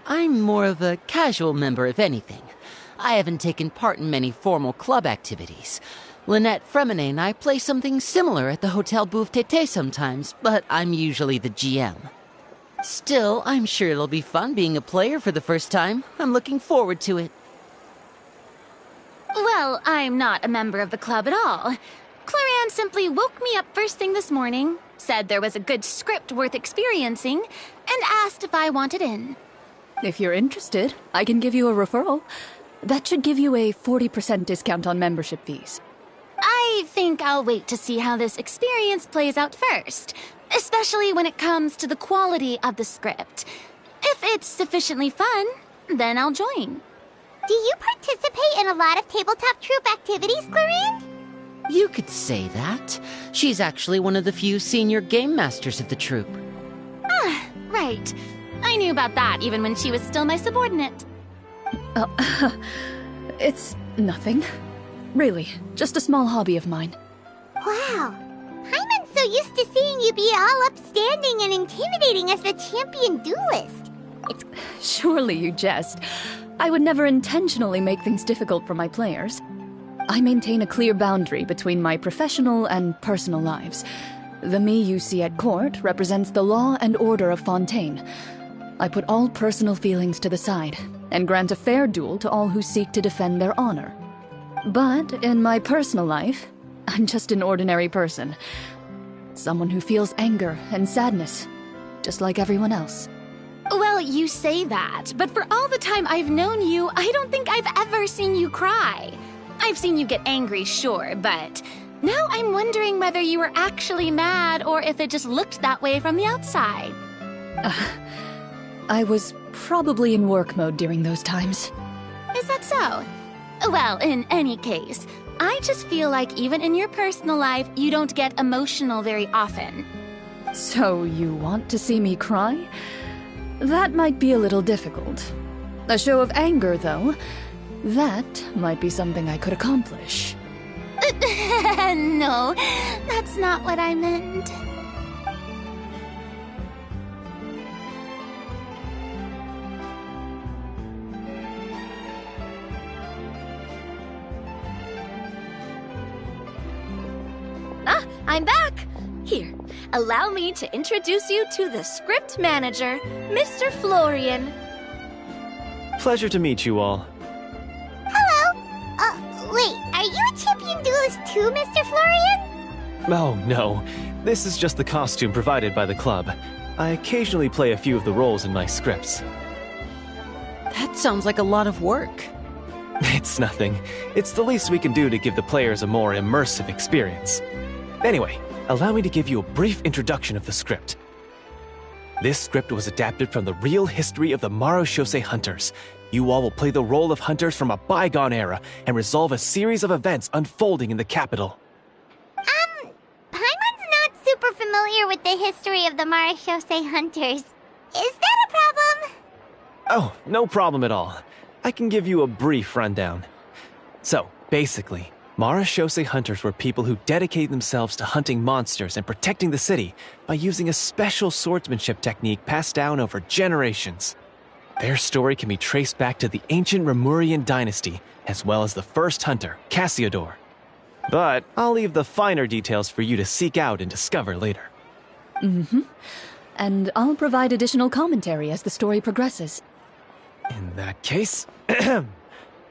I'm more of a casual member, if anything. I haven't taken part in many formal club activities. Lynette Fremine and I play something similar at the Hotel Bouffe Tété sometimes, but I'm usually the GM. Still, I'm sure it'll be fun being a player for the first time. I'm looking forward to it. Well, I'm not a member of the club at all. Claran simply woke me up first thing this morning, said there was a good script worth experiencing, and asked if I wanted in. If you're interested, I can give you a referral. That should give you a 40% discount on membership fees. I think I'll wait to see how this experience plays out first, especially when it comes to the quality of the script. If it's sufficiently fun, then I'll join. Do you participate in a lot of tabletop troupe activities, Claran? You could say that. She's actually one of the few senior game masters of the troupe. Ah, right. I knew about that even when she was still my subordinate. It's nothing. Really, just a small hobby of mine. Wow. Paimon's so used to seeing you be all upstanding and intimidating as the champion duelist. Surely you jest. I would never intentionally make things difficult for my players. I maintain a clear boundary between my professional and personal lives. The me you see at court represents the law and order of Fontaine. I put all personal feelings to the side and grant a fair duel to all who seek to defend their honor. But in my personal life, I'm just an ordinary person. Someone who feels anger and sadness, just like everyone else. Well, you say that, but for all the time I've known you, I don't think I've ever seen you cry. I've seen you get angry, sure, but now I'm wondering whether you were actually mad or if it just looked that way from the outside. I was probably in work mode during those times. Is that so? Well, in any case, I just feel like even in your personal life, you don't get emotional very often. So you want to see me cry? That might be a little difficult. A show of anger, though, that might be something I could accomplish. No, that's not what I meant. Ah, I'm back! Here, allow me to introduce you to the script manager, Mr. Florian. Pleasure to meet you all. Hello. Wait, are you a champion duelist too, Mr. Florian? Oh, no. This is just the costume provided by the club. I occasionally play a few of the roles in my scripts. That sounds like a lot of work. It's nothing. It's the least we can do to give the players a more immersive experience. Anyway, allow me to give you a brief introduction of the script. This script was adapted from the real history of the Marechaussee Hunters. You all will play the role of hunters from a bygone era and resolve a series of events unfolding in the capital. Paimon's not super familiar with the history of the Marechaussee Hunters. Is that a problem? Oh, no problem at all. I can give you a brief rundown. So, basically, Marechaussee Hunters were people who dedicated themselves to hunting monsters and protecting the city by using a special swordsmanship technique passed down over generations. Their story can be traced back to the ancient Remurian dynasty, as well as the first hunter, Cassiodor. But I'll leave the finer details for you to seek out and discover later. Mm-hmm. And I'll provide additional commentary as the story progresses. In that case,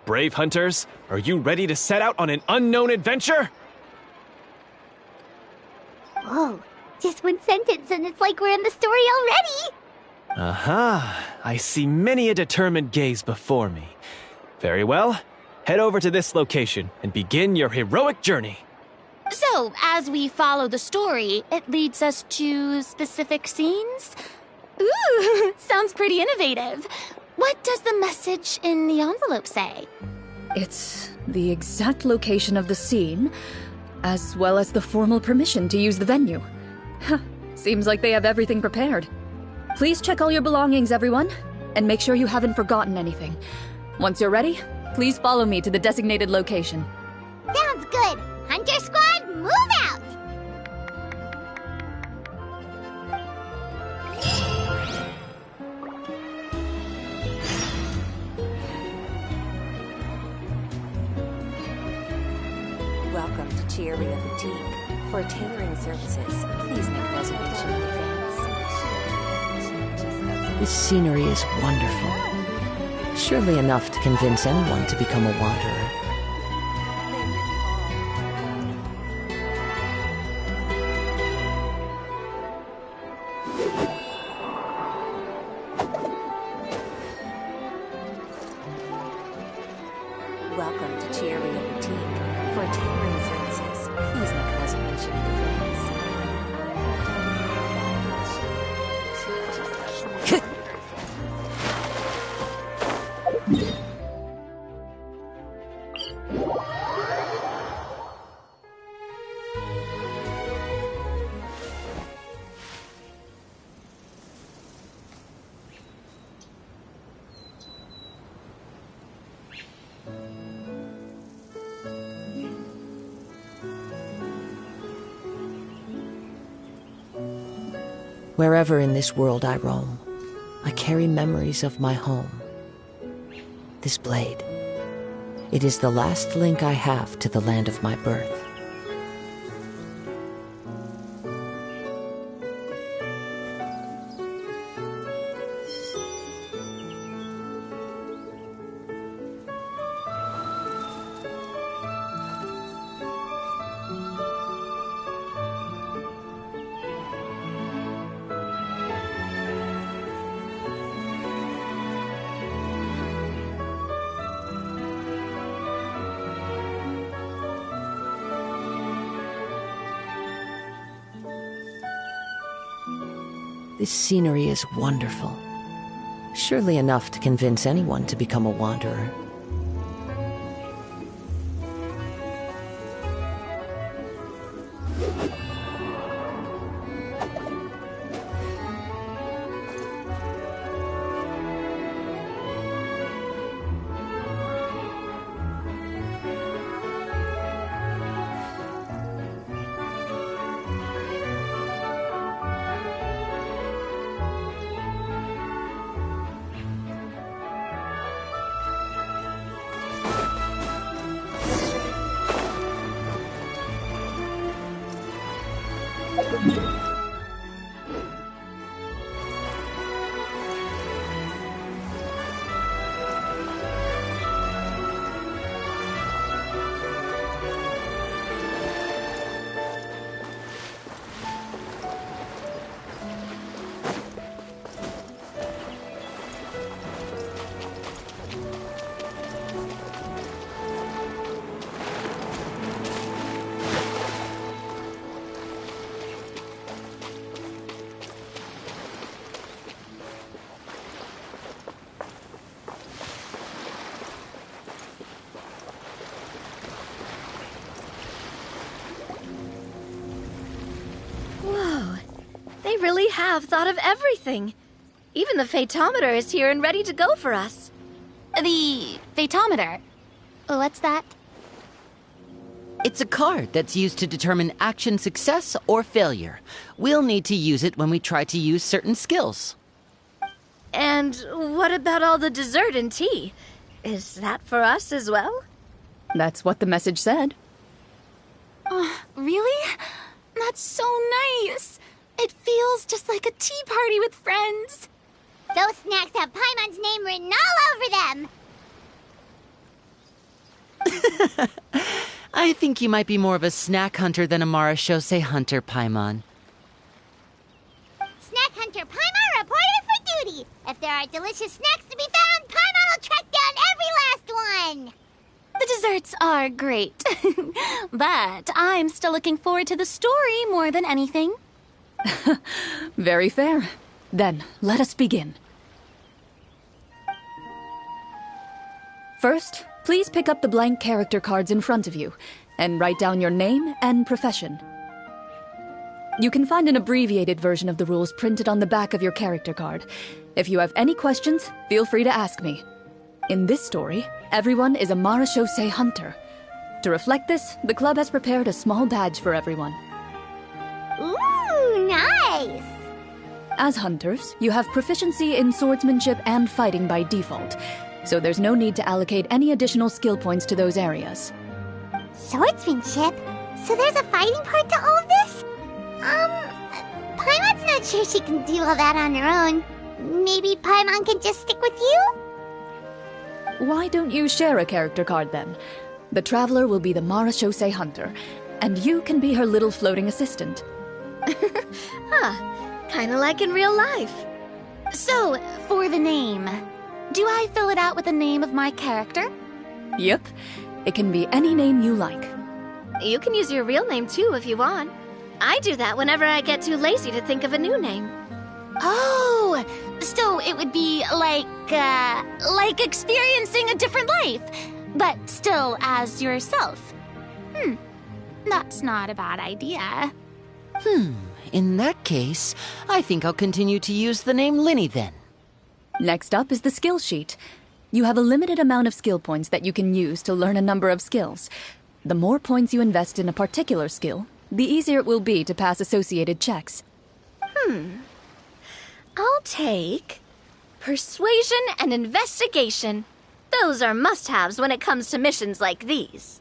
brave hunters, are you ready to set out on an unknown adventure? Whoa, just one sentence and it's like we're in the story already! Aha, I see many a determined gaze before me. Very well, head over to this location and begin your heroic journey. So, as we follow the story, it leads us to specific scenes? Ooh, sounds pretty innovative. What does the message in the envelope say? It's the exact location of the scene, as well as the formal permission to use the venue. Seems like they have everything prepared. Please check all your belongings, everyone, and make sure you haven't forgotten anything. Once you're ready, please follow me to the designated location. Sounds good. Hunter Squad, move out! Welcome to Chiorey Boutique. For tailoring services, please make a reservation in advance. This scenery is wonderful. Surely enough to convince anyone to become a wanderer. Welcome to Chiorey Boutique. For tailoring services, please make a reservation in advance. Wherever in this world I roam, I carry memories of my home. This blade, it is the last link I have to the land of my birth. This scenery is wonderful. Surely enough to convince anyone to become a wanderer. They really have thought of everything. Even the phaetometer is here and ready to go for us. The phaetometer? What's that? It's a card that's used to determine action success or failure. We'll need to use it when we try to use certain skills. And what about all the dessert and tea? Is that for us as well? That's what the message said. Really? That's so nice. It feels just like a tea party with friends. Those snacks have Paimon's name written all over them. I think you might be more of a snack hunter than a marashose hunter, Paimon. Snack hunter Paimon reported for duty. If there are delicious snacks to be found, Paimon will track down every last one. The desserts are great. But I'm still looking forward to the story more than anything. Very fair. Then, let us begin. First, Please pick up the blank character cards in front of you and write down your name and profession. You can find an abbreviated version of the rules printed on the back of your character card. If you have any questions, feel free to ask me. In this story, everyone is a Marechaussee hunter. To reflect this, the club has prepared a small badge for everyone. Ooh, nice! As hunters, you have proficiency in swordsmanship and fighting by default, so there's no need to allocate any additional skill points to those areas. Swordsmanship? So there's a fighting part to all of this? Paimon's not sure she can do all that on her own. Maybe Paimon can just stick with you? Why don't you share a character card then? The Traveler will be the Marechaussee hunter, and you can be her little floating assistant. Kinda like in real life. So, for the name, do I fill it out with the name of my character? Yep. It can be any name you like. You can use your real name too if you want. I do that whenever I get too lazy to think of a new name. Oh, so it would be like experiencing a different life, but still as yourself. That's not a bad idea. In that case, I think I'll continue to use the name Linny then. Next up is the skill sheet. You have a limited amount of skill points that you can use to learn a number of skills. The more points you invest in a particular skill, the easier it will be to pass associated checks. I'll take persuasion and investigation. Those are must-haves when it comes to missions like these.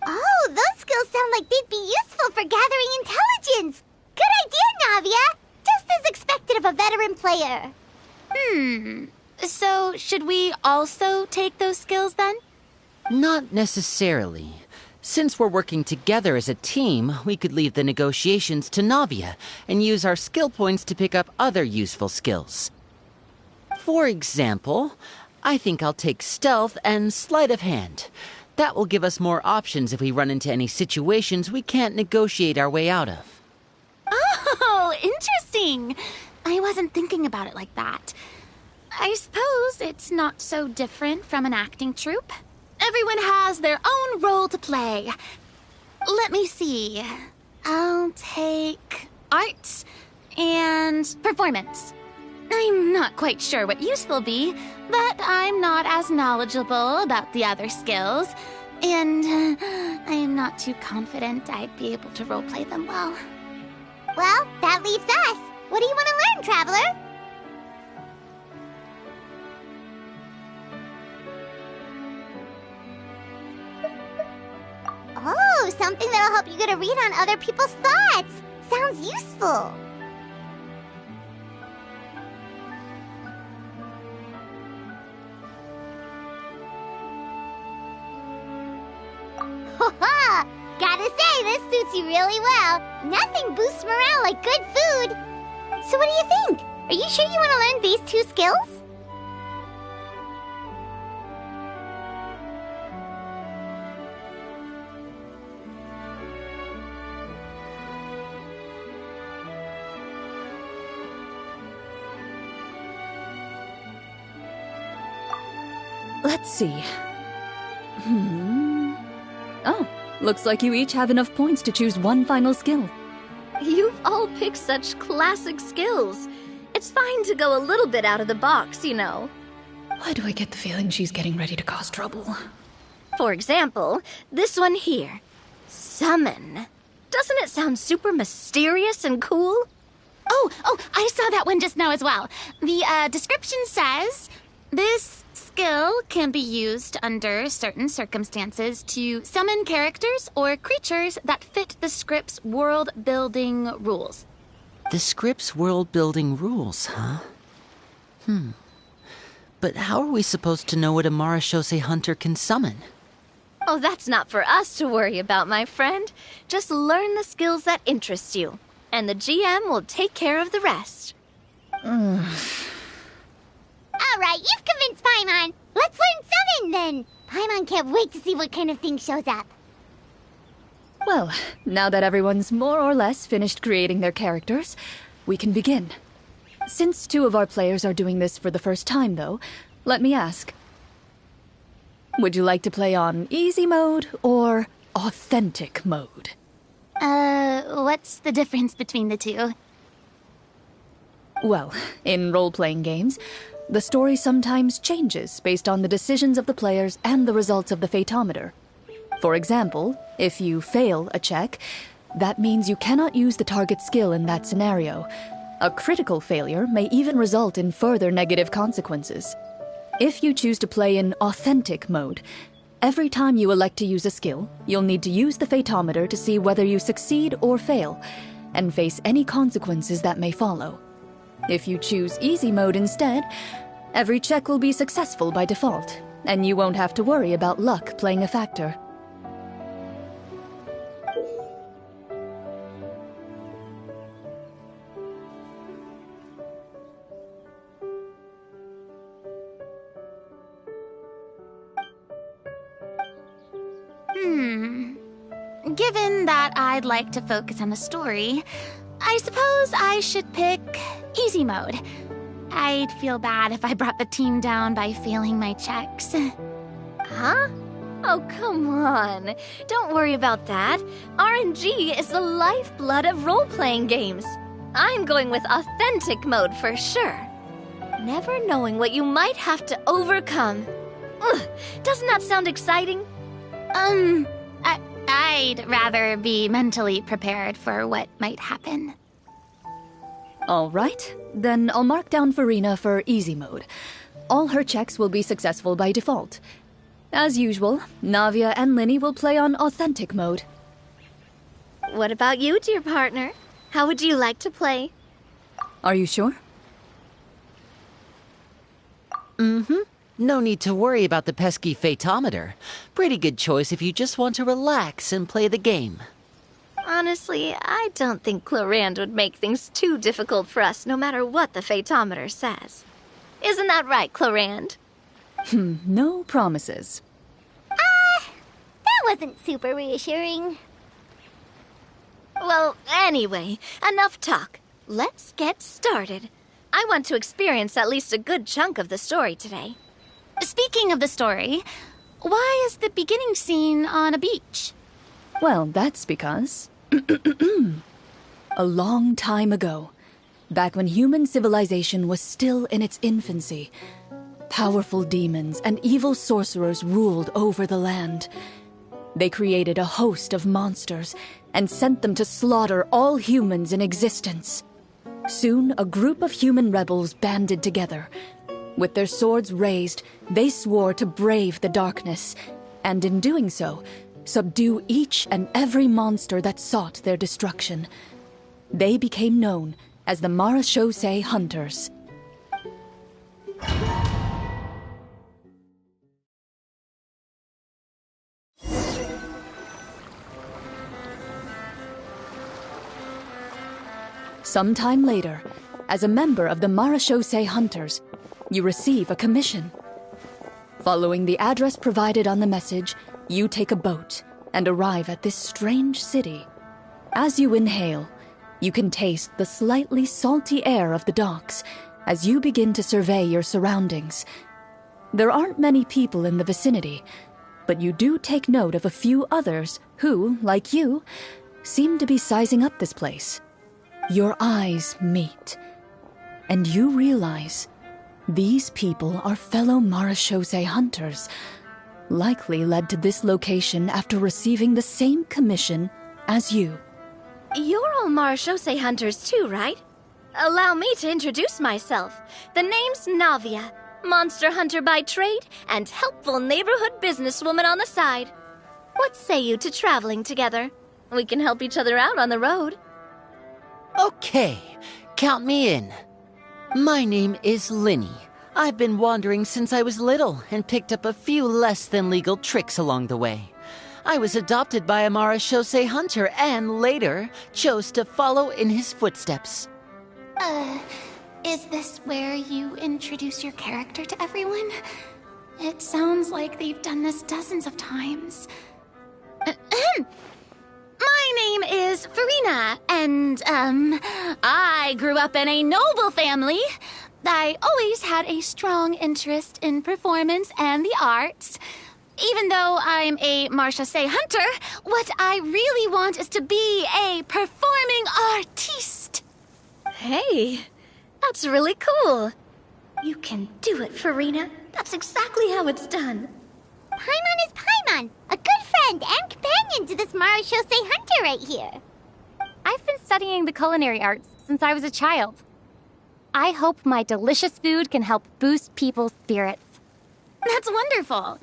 Oh, those skills sound like they'd be useful for gathering intelligence. Good idea, Navia. Just as expected of a veteran player. So should we also take those skills then? Not necessarily. Since we're working together as a team, we could leave the negotiations to Navia and use our skill points to pick up other useful skills. For example, I think I'll take stealth and sleight of hand. That will give us more options if we run into any situations we can't negotiate our way out of. Oh, interesting. I wasn't thinking about it like that. I suppose it's not so different from an acting troupe. Everyone has their own role to play. Let me see. I'll take arts and performance. I'm not quite sure what use they'll be, but I'm not as knowledgeable about the other skills, and I'm not too confident I'd be able to roleplay them well. Well, that leaves us. What do you want to learn, Traveler? Oh, something that'll help you get a read on other people's thoughts. Sounds useful. Ha! Gotta say, this suits you really well. Nothing boosts morale like good food. So what do you think? Are you sure you want to learn these two skills? Let's see. Oh, looks like you each have enough points to choose one final skill. You've all picked such classic skills. It's fine to go a little bit out of the box, you know. Why do I get the feeling she's getting ready to cause trouble? For example, this one here. Summon. Doesn't it sound super mysterious and cool? Oh, I saw that one just now as well. The description says, this skill can be used under certain circumstances to summon characters or creatures that fit the script's world-building rules. The script's world-building rules, huh? But how are we supposed to know what a Marechaussee hunter can summon? Oh, that's not for us to worry about, my friend. Just learn the skills that interest you, and the GM will take care of the rest. All right, you've convinced Paimon. Let's learn summon, then. Paimon can't wait to see what kind of thing shows up. Well, now that everyone's more or less finished creating their characters, we can begin. Since two of our players are doing this for the first time, though, let me ask. Would you like to play on easy mode or authentic mode? What's the difference between the two? Well, in role-playing games, the story sometimes changes based on the decisions of the players and the results of the fatometer. For example, if you fail a check, that means you cannot use the target skill in that scenario. A critical failure may even result in further negative consequences. If you choose to play in authentic mode, every time you elect to use a skill, you'll need to use the fatometer to see whether you succeed or fail, and face any consequences that may follow. If you choose easy mode instead, every check will be successful by default, and you won't have to worry about luck playing a factor. Given that I'd like to focus on the story, I suppose I should pick easy mode. I'd feel bad if I brought the team down by failing my checks. Huh? Oh, come on. Don't worry about that. RNG is the lifeblood of role-playing games. I'm going with authentic mode for sure. Never knowing what you might have to overcome. Ugh, doesn't that sound exciting? I'd rather be mentally prepared for what might happen. All right, then I'll mark down Farina for easy mode. All her checks will be successful by default. As usual, Navia and Linny will play on authentic mode. What about you, dear partner? How would you like to play? Are you sure? No need to worry about the pesky fatometer. Pretty good choice if you just want to relax and play the game. Honestly, I don't think Clorand would make things too difficult for us no matter what the fatometer says. Isn't that right, Clorand? No promises. That wasn't super reassuring. Well, anyway, enough talk. Let's get started. I want to experience at least a good chunk of the story today. Speaking of the story, why is the beginning scene on a beach? Well, that's because... a long time ago, back when human civilization was still in its infancy, powerful demons and evil sorcerers ruled over the land. They created a host of monsters and sent them to slaughter all humans in existence. Soon, a group of human rebels banded together. With their swords raised, they swore to brave the darkness, and in doing so, subdue each and every monster that sought their destruction. They became known as the Marachose Hunters. Sometime later, as a member of the Marachose Hunters, you receive a commission. Following the address provided on the message, you take a boat and arrive at this strange city. As you inhale, you can taste the slightly salty air of the docks as you begin to survey your surroundings. There aren't many people in the vicinity, but you do take note of a few others who, like you, seem to be sizing up this place. Your eyes meet, and you realize these people are fellow Marachose hunters, likely led to this location after receiving the same commission as you. You're all Marachose hunters too, right? Allow me to introduce myself. The name's Navia, monster hunter by trade and helpful neighborhood businesswoman on the side. What say you to traveling together? We can help each other out on the road. Okay, count me in. My name is Linny. I've been wandering since I was little and picked up a few less than legal tricks along the way. I was adopted by a Marachose hunter and later chose to follow in his footsteps. Is this where you introduce your character to everyone? It sounds like they've done this dozens of times. My name is Farina, and, I grew up in a noble family. I always had a strong interest in performance and the arts. Even though I'm a marche-say hunter, what I really want is to be a performing artiste. Hey, that's really cool. You can do it, Farina. That's exactly how it's done. Paimon is Paimon, a good friend and companion to this Marachose hunter right here. I've been studying the culinary arts since I was a child. I hope my delicious food can help boost people's spirits. That's wonderful.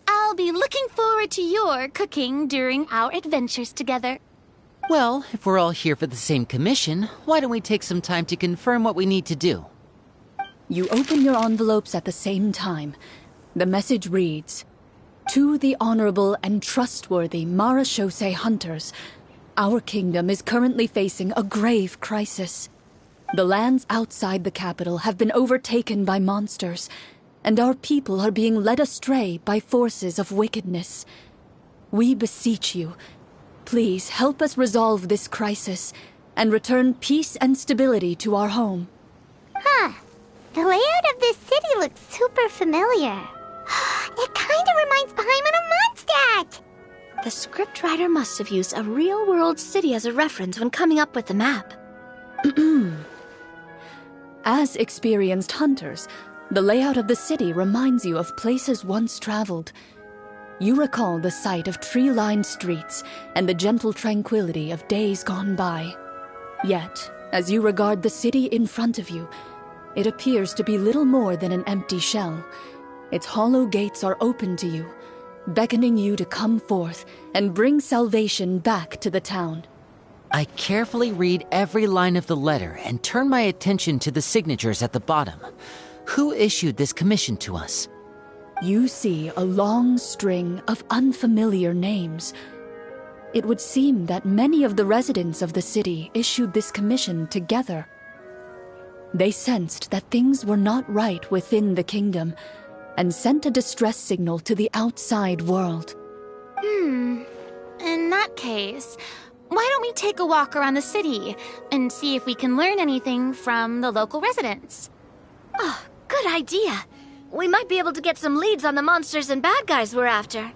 I'll be looking forward to your cooking during our adventures together. Well, if we're all here for the same commission, why don't we take some time to confirm what we need to do? You open your envelopes at the same time. The message reads, "To the honorable and trustworthy Marachose hunters, our kingdom is currently facing a grave crisis. The lands outside the capital have been overtaken by monsters, and our people are being led astray by forces of wickedness. We beseech you, please help us resolve this crisis and return peace and stability to our home." Huh. The layout of this city looks super familiar. It kinda reminds Paimon of Mondstadt! The scriptwriter must have used a real-world city as a reference when coming up with the map. As experienced hunters, the layout of the city reminds you of places once traveled. You recall the sight of tree-lined streets and the gentle tranquility of days gone by. Yet, as you regard the city in front of you, it appears to be little more than an empty shell. Its hollow gates are open to you, beckoning you to come forth and bring salvation back to the town. I carefully read every line of the letter and turn my attention to the signatures at the bottom. Who issued this commission to us? You see a long string of unfamiliar names. It would seem that many of the residents of the city issued this commission together. They sensed that things were not right within the kingdom and sent a distress signal to the outside world. In that case, why don't we take a walk around the city and see if we can learn anything from the local residents? Oh, good idea. We might be able to get some leads on the monsters and bad guys we're after.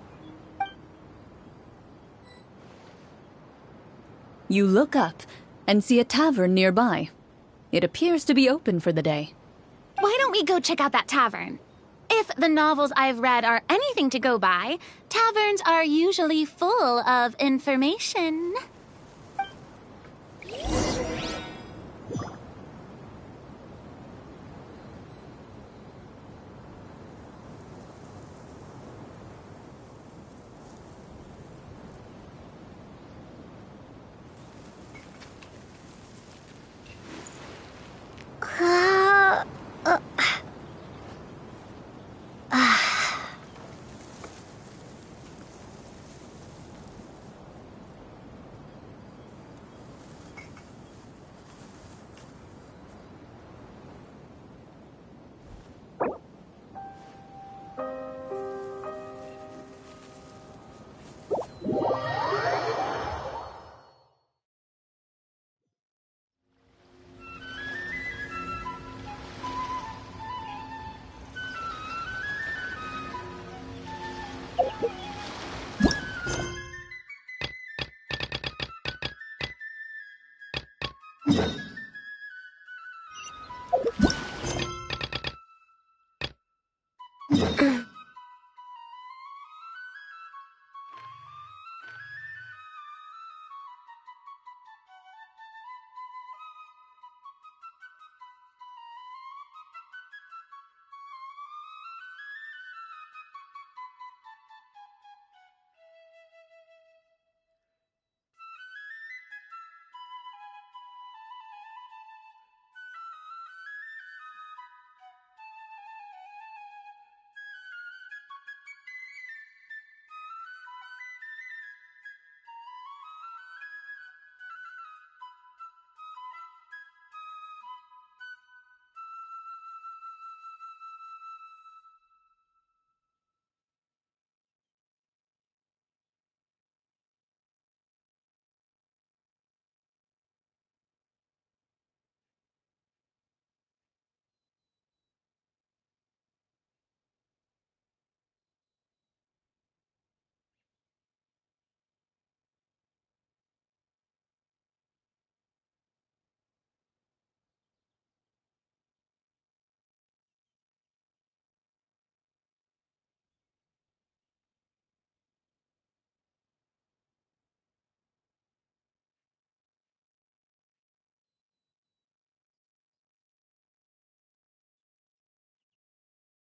You look up and see a tavern nearby. It appears to be open for the day. Why don't we go check out that tavern? If the novels I've read are anything to go by, taverns are usually full of information.